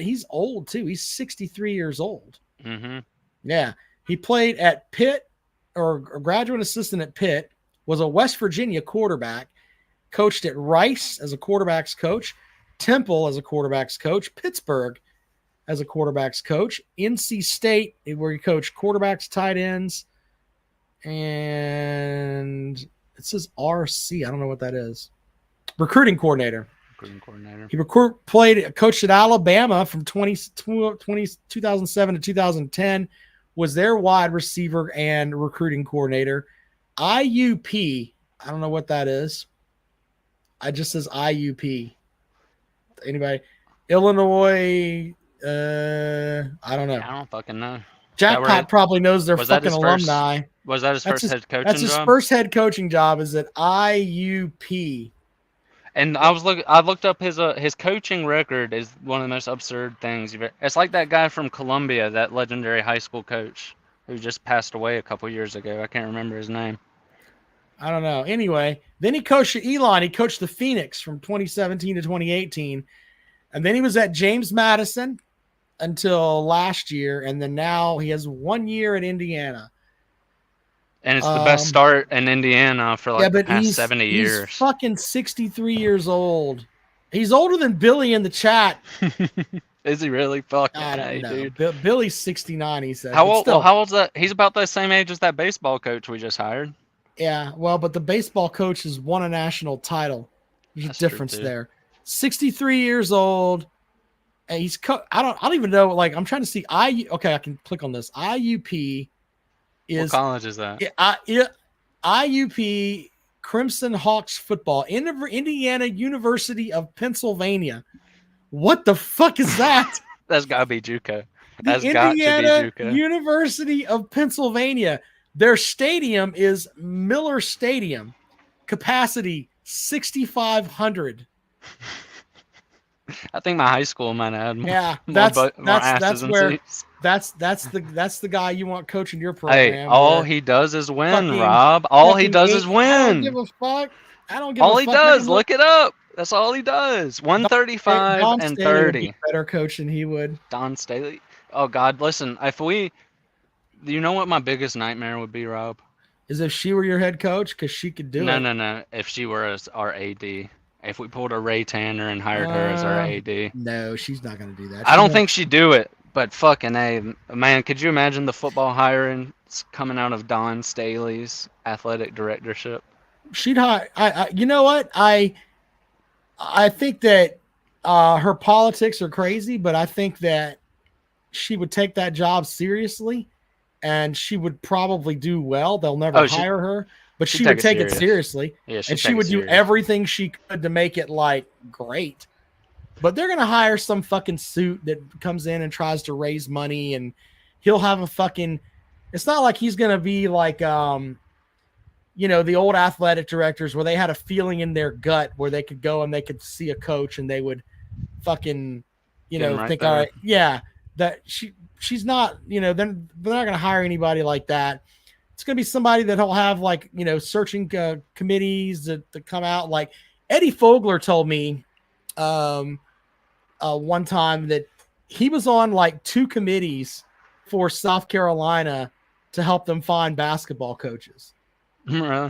He's old too. He's 63 years old. Mm-hmm. Yeah, he played at Pitt, or a graduate assistant at Pitt. Was a West Virginia quarterback. Coached at Rice as a quarterback's coach, Temple as a quarterback's coach, Pittsburgh as a quarterback's coach, NC State where he coached quarterbacks, tight ends, and it says RC. I don't know what that is. Recruiting coordinator. He coached at Alabama from 2007 to 2010, was their wide receiver and recruiting coordinator. IUP, I don't know what that is. It just says IUP. Anybody? Illinois, I don't know. I don't fucking know. Jackpot probably knows their fucking alumni. Was that his first head coaching job? That's his first head coaching job is at IUP. And I looked up his coaching record is one of the most absurd things. It's like that guy from Columbia, that legendary high school coach who just passed away a couple years ago. I can't remember his name. I don't know. Anyway, then he coached at Elon. He coached the Phoenix from 2017 to 2018. And then he was at James Madison until last year. And then now he has 1 year at Indiana. And it's the best start in Indiana for like the past 70 years. He's fucking 63 years old. He's older than Billy in the chat. Is he really? Fucking I don't know. Dude. Billy's 69, he said. How old's that? He's about the same age as that baseball coach we just hired. Yeah, well, but the baseball coach has won a national title. There's a difference there. 63 years old. And he's I don't even know. Like, I'm trying to see. Okay, I can click on this. IUP is. What college is that? IUP Crimson Hawks football. Indiana University of Pennsylvania. What the fuck is that? That's gotta be JUCO. The Indiana University of Pennsylvania. Their stadium is Miller Stadium. Capacity 6,500. I think my high school might have more. Yeah, that's the guy you want coaching your program. Hey, all he does is win, Rob. All he does is win. I don't give a fuck. All he does, look it up. That's all he does. 135 and 30. Would be better coach than he would. Don Staley. Oh God, listen. You know what my biggest nightmare would be, Rob? Is if she were your head coach, because she could do it. No. If she were our AD. If we pulled a Ray Tanner and hired her as our AD. No, she's not going to do that. I don't think she'd do it, but fucking A. Man, could you imagine the football hiring coming out of Don Staley's athletic directorship? She'd hire. You know what? I think that her politics are crazy, but I think that she would take that job seriously. And she would probably do well. They'll never hire her, but she would take it seriously. Yeah, and she would do everything she could to make it like great. But they're gonna hire some fucking suit that comes in and tries to raise money, and he'll have a fucking. It's not like he's gonna be like the old athletic directors where they had a feeling in their gut where they could go and they could see a coach and they would fucking think, all right, yeah, that she's not, they're not going to hire anybody like that. It's going to be somebody that will have searching committees that come out. Like Eddie Fogler told me one time that he was on like 2 committees for South Carolina to help them find basketball coaches.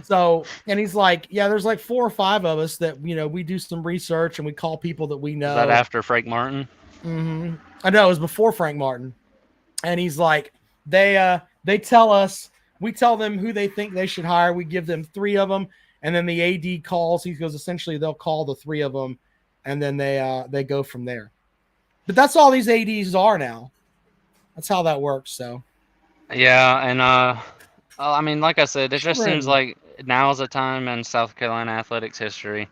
So, and he's like, yeah, there's like 4 or 5 of us that, we do some research and we call people that we know. Is that after Frank Martin? Mm-hmm. I know it was before Frank Martin. And he's like, they tell us, we tell them who they think they should hire. We give them 3 of them. And then the AD calls. He goes, essentially, they'll call the 3 of them. And then they go from there. But that's all these ADs are now. That's how that works. So, yeah. And, I mean, like I said, it just seems like now's the time in South Carolina athletics history.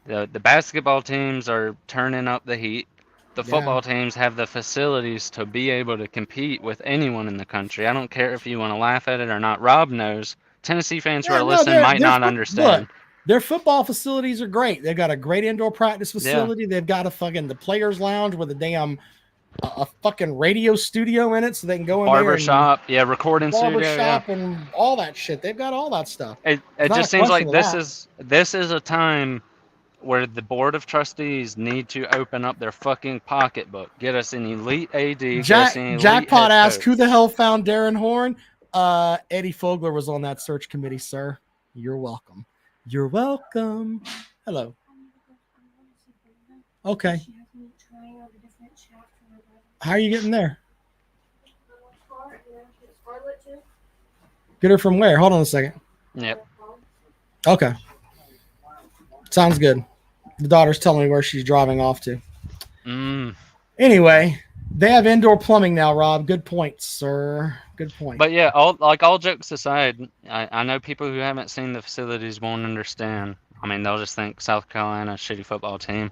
The basketball teams are turning up the heat. The football teams have the facilities to be able to compete with anyone in the country. I don't care if you want to laugh at it or not. Rob knows. Tennessee fans who are listening might not understand. Look, their football facilities are great. They've got a great indoor practice facility. Yeah. They've got the players' lounge with a fucking radio studio in it, so they can go in barbershop, recording studio, and all that shit. They've got all that stuff. It just seems like this is a time where the board of trustees need to open up their fucking pocketbook, get us an elite AD, get us an elite Jackpot head asked, coach. who the hell found Darren Horn? Eddie Fogler was on that search committee, sir. You're welcome. You're welcome. Hello. Okay. How are you getting there? Get her from where? Hold on a second. Yep. Okay. Sounds good. The daughter's telling me where she's driving off to. Anyway, they have indoor plumbing now, Rob. Good point, sir. Good point. But yeah, all jokes aside, I know people who haven't seen the facilities won't understand. I mean, they'll just think South Carolina shitty football team.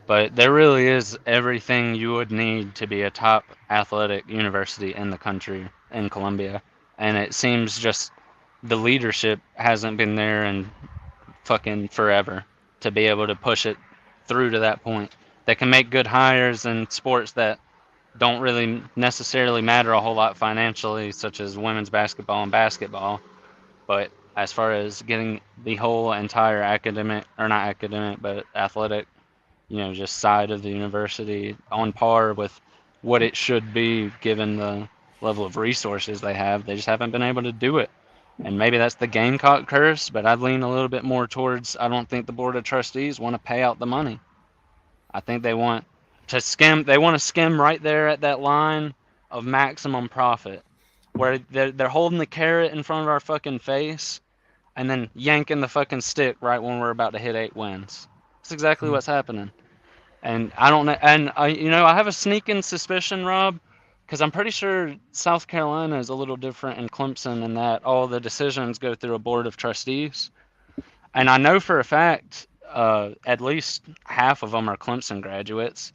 But there really is everything you would need to be a top athletic university in the country in Columbia. And it seems just the leadership hasn't been there in fucking forever to be able to push it through to that point. They can make good hires in sports that don't really necessarily matter a whole lot financially, such as women's basketball and basketball. But as far as getting the whole entire academic, or not academic, but athletic, just side of the university on par with what it should be given the level of resources they have, they just haven't been able to do it. And maybe that's the Gamecock curse, but I'd lean a little bit more towards, I don't think the board of trustees want to pay out the money. I think they want to skim right there at that line of maximum profit, where they're holding the carrot in front of our fucking face and then yanking the fucking stick right when we're about to hit 8 wins. That's exactly what's happening. And I don't know, and I have a sneaking suspicion, Rob, because I'm pretty sure South Carolina is a little different in Clemson in that all the decisions go through a board of trustees. And I know for a fact, at least half of them are Clemson graduates.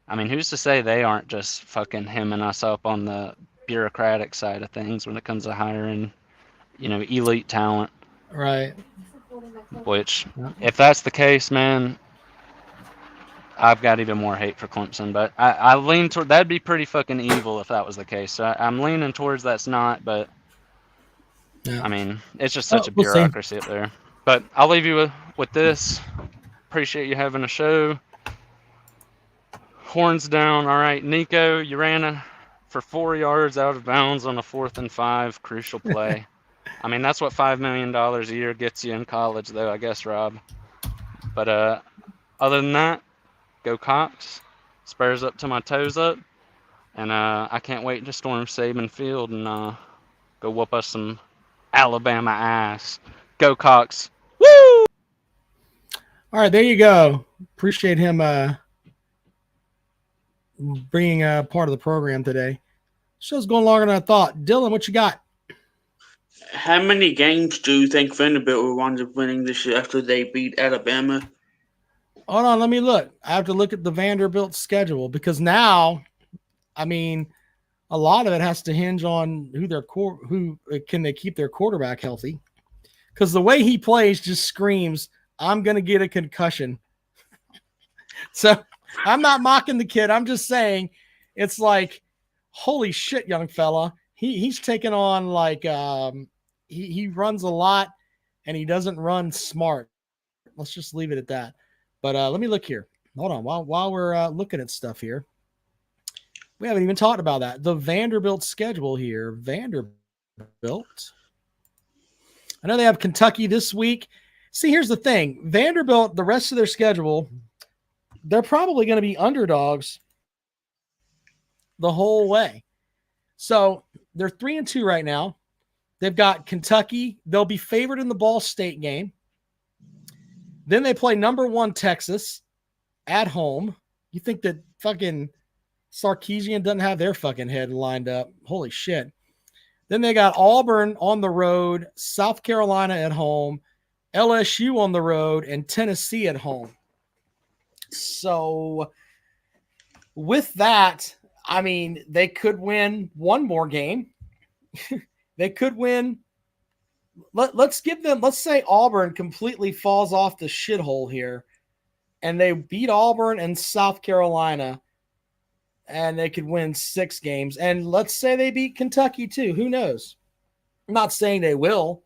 I mean, who's to say they aren't just fucking hemming us up on the bureaucratic side of things when it comes to hiring, elite talent? Right. Which, if that's the case, man, I've got even more hate for Clemson. But I lean toward that'd be pretty fucking evil if that was the case. So I'm leaning towards that's not. But Yeah. I mean, it's just such a We'll see. bureaucracy up there. But I'll leave you with this. Appreciate you having a show. Horns down. All right, Nico, you ran for 4 yards out of bounds on a 4th and 5 crucial play. I mean, that's what $5 million a year gets you in college, though, I guess, Rob. But other than that, go Cox. Spurs up to my toes up. And I can't wait to storm Saban Field and go whoop us some Alabama ass. Go Cox. Woo! All right, there you go. Appreciate him being a part of the program today. Show's going longer than I thought. Dylan, what you got? How many games do you think Vanderbilt will wind up winning this year after they beat Alabama? Hold on, let me look. I have to look at the Vanderbilt schedule because now, I mean, a lot of it has to hinge on who can they keep their quarterback healthy. Because the way he plays just screams, I'm going to get a concussion. So I'm not mocking the kid. I'm just saying it's like, holy shit, young fella. He's taken on like he runs a lot and he doesn't run smart. Let's just leave it at that. But let me look here. Hold on. While we're looking at stuff here, we haven't even talked about that. The Vanderbilt schedule here. Vanderbilt. I know they have Kentucky this week. See, here's the thing. Vanderbilt, the rest of their schedule, they're probably going to be underdogs the whole way. So they're 3-2 right now. They've got Kentucky. They'll be favored in the Ball State game. Then they play number 1 Texas at home. You think that fucking Sarkisian doesn't have their fucking head lined up? Holy shit. Then they got Auburn on the road, South Carolina at home, LSU on the road, and Tennessee at home. So with that, I mean, they could win one more game. They could win. Let's say Auburn completely falls off the shithole here and they beat Auburn and South Carolina and they could win 6 games. And let's say they beat Kentucky too. Who knows? I'm not saying they will.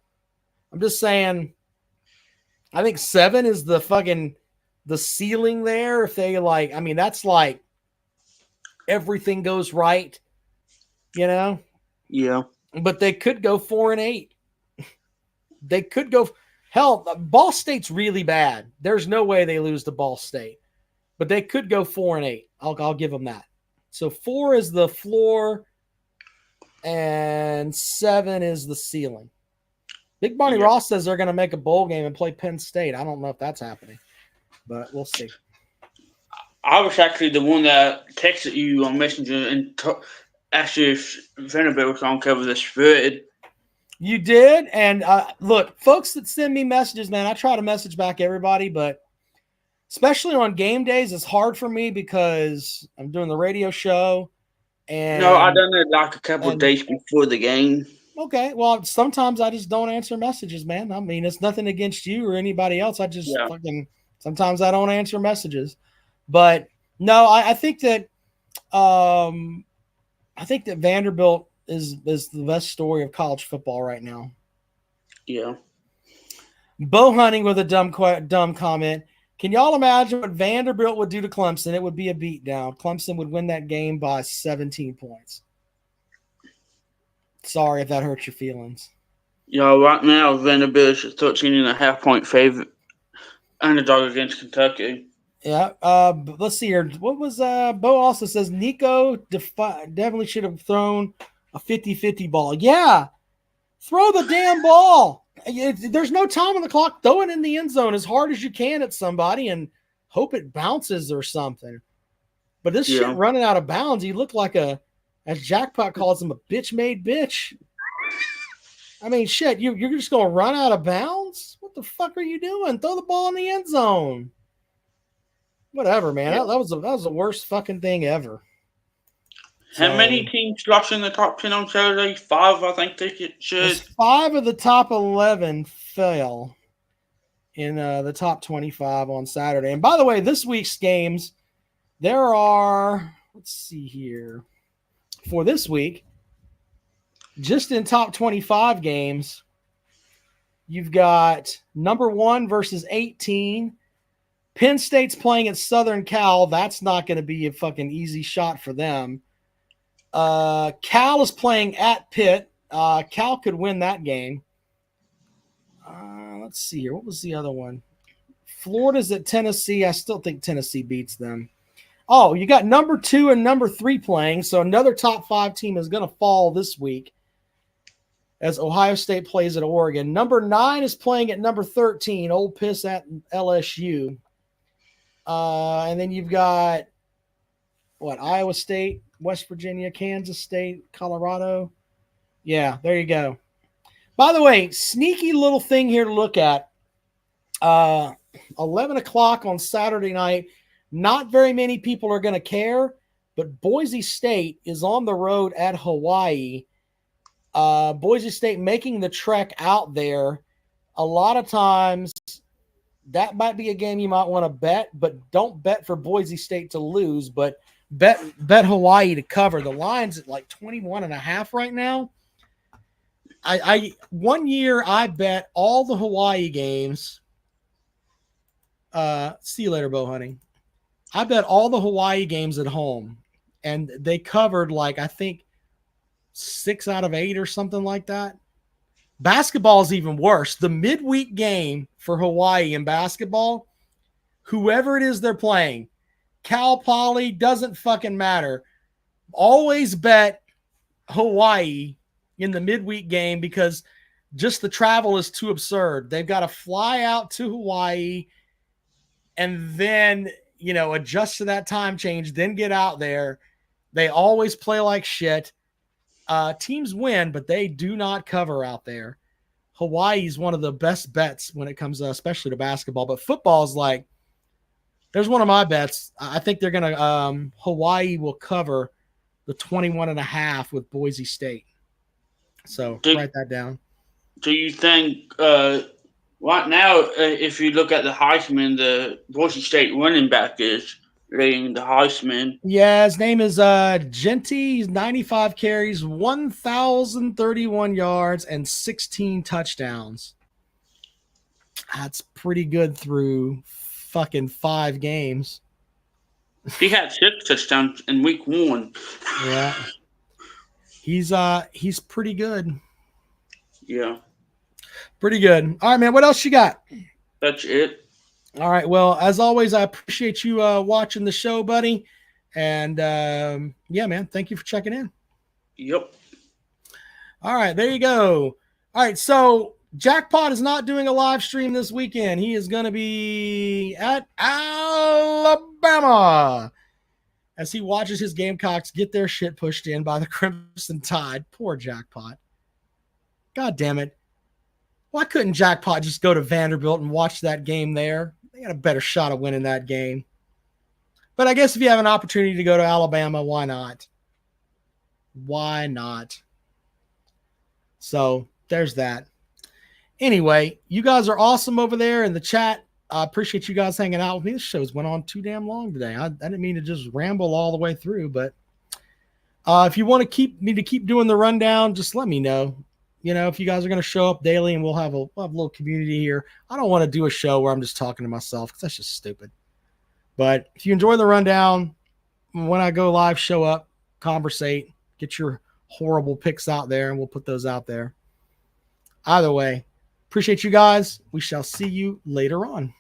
I'm just saying I think 7 is the fucking the ceiling there, if they like, I mean, that's like everything goes right, you know. Yeah. But they could go 4-8. They could go. Hell, Ball State's really bad. There's no way they lose to Ball State, but they could go 4-8. I'll give them that. So 4 is the floor, and 7 is the ceiling. Big Barney Ross says they're going to make a bowl game and play Penn State. I don't know if that's happening, but we'll see. I was actually the one that texted you on Messenger and asked you if Vanderbilt was going to cover the spread. You did, and look, folks that send me messages, man, I try to message back everybody, but especially on game days, it's hard for me because I'm doing the radio show. And no, I done it like a couple of days before the game. Okay, well, sometimes I just don't answer messages, man. I mean, it's nothing against you or anybody else. I just fucking sometimes I don't answer messages, but no, I think that Vanderbilt is the best story of college football right now. Yeah. Bow hunting with a dumb comment. Can y'all imagine what Vanderbilt would do to Clemson? It would be a beatdown. Clemson would win that game by 17 points. Sorry if that hurts your feelings. Right now, Vanderbilt is a 13.5-point favorite underdog against Kentucky. Yeah. Let's see here. What was Bo also says Nico definitely should have thrown a 50-50 ball. Yeah. Throw the damn ball. There's no time on the clock. Throw it in the end zone as hard as you can at somebody and hope it bounces or something. But this shit running out of bounds, you look like as Jackpot calls him, a bitch-made bitch. I mean, shit, you're just going to run out of bounds? What the fuck are you doing? Throw the ball in the end zone. Whatever, man. That was the worst fucking thing ever. How many teams lost in the top 10 on Saturday? 5, I think they should. 5 of the top 11 fell in the top 25 on Saturday. And by the way, this week's games, there are, let's see here. For this week, just in top 25 games, you've got number 1 versus 18. Penn State's playing at Southern Cal. That's not going to be a fucking easy shot for them. Cal is playing at Pitt. Cal could win that game. Let's see here. What was the other one? Florida's at Tennessee. I still think Tennessee beats them. Oh, you got number 2 and number 3 playing, so another top 5 team is going to fall this week as Ohio State plays at Oregon. Number 9 is playing at number 13, Ole Miss at LSU. And then you've got, Iowa State, West Virginia, Kansas State, Colorado. Yeah, there you go. By the way, sneaky little thing here to look at. 11 o'clock on Saturday night. Not very many people are going to care, but Boise State is on the road at Hawaii. Boise State making the trek out there. A lot of times that might be a game you might want to bet, but don't bet for Boise State to lose, but bet Hawaii to cover. The line's at like 21.5 right now. One year I bet all the Hawaii games. See you later, bow hunting. I bet all the Hawaii games at home, and they covered like, I think 6 out of 8 or something like that. Basketball is even worse. The midweek game for Hawaii in basketball, whoever it is they're playing, Cal Poly, doesn't fucking matter. Always bet Hawaii in the midweek game because just the travel is too absurd. They've got to fly out to Hawaii and then, adjust to that time change, then get out there. They always play like shit. Teams win, but they do not cover out there. Hawaii is one of the best bets when it comes, especially to basketball. But football is like, there's one of my bets. I think they're going to, Hawaii will cover the 21.5 with Boise State. So write that down. Do you think, right now, if you look at the Heisman, the Boise State running back is leading the Heisman? Yeah, his name is Genty. He's 95 carries, 1,031 yards, and 16 touchdowns. That's pretty good through fucking 5 games. He had 6 touchdowns in week 1. Yeah. He's pretty good. Yeah. Pretty good. All right, man. What else you got? That's it. All right. Well, as always, I appreciate you watching the show, buddy. And yeah, man, thank you for checking in. Yep. All right, there you go. All right, so Jackpot is not doing a live stream this weekend. He is going to be at Alabama as he watches his Gamecocks get their shit pushed in by the Crimson Tide. Poor Jackpot. God damn it. Why couldn't Jackpot just go to Vanderbilt and watch that game there? They got a better shot of winning that game. But I guess if you have an opportunity to go to Alabama, why not? Why not? So there's that. Anyway, you guys are awesome over there in the chat. I appreciate you guys hanging out with me. This show's went on too damn long today. I didn't mean to just ramble all the way through, but if you want to keep doing the rundown, just let me know. You know, if you guys are going to show up daily and we'll have a little community here. I don't want to do a show where I'm just talking to myself because that's just stupid. But if you enjoy the rundown, when I go live, show up, conversate, get your horrible picks out there, and we'll put those out there. Either way, appreciate you guys. We shall see you later on.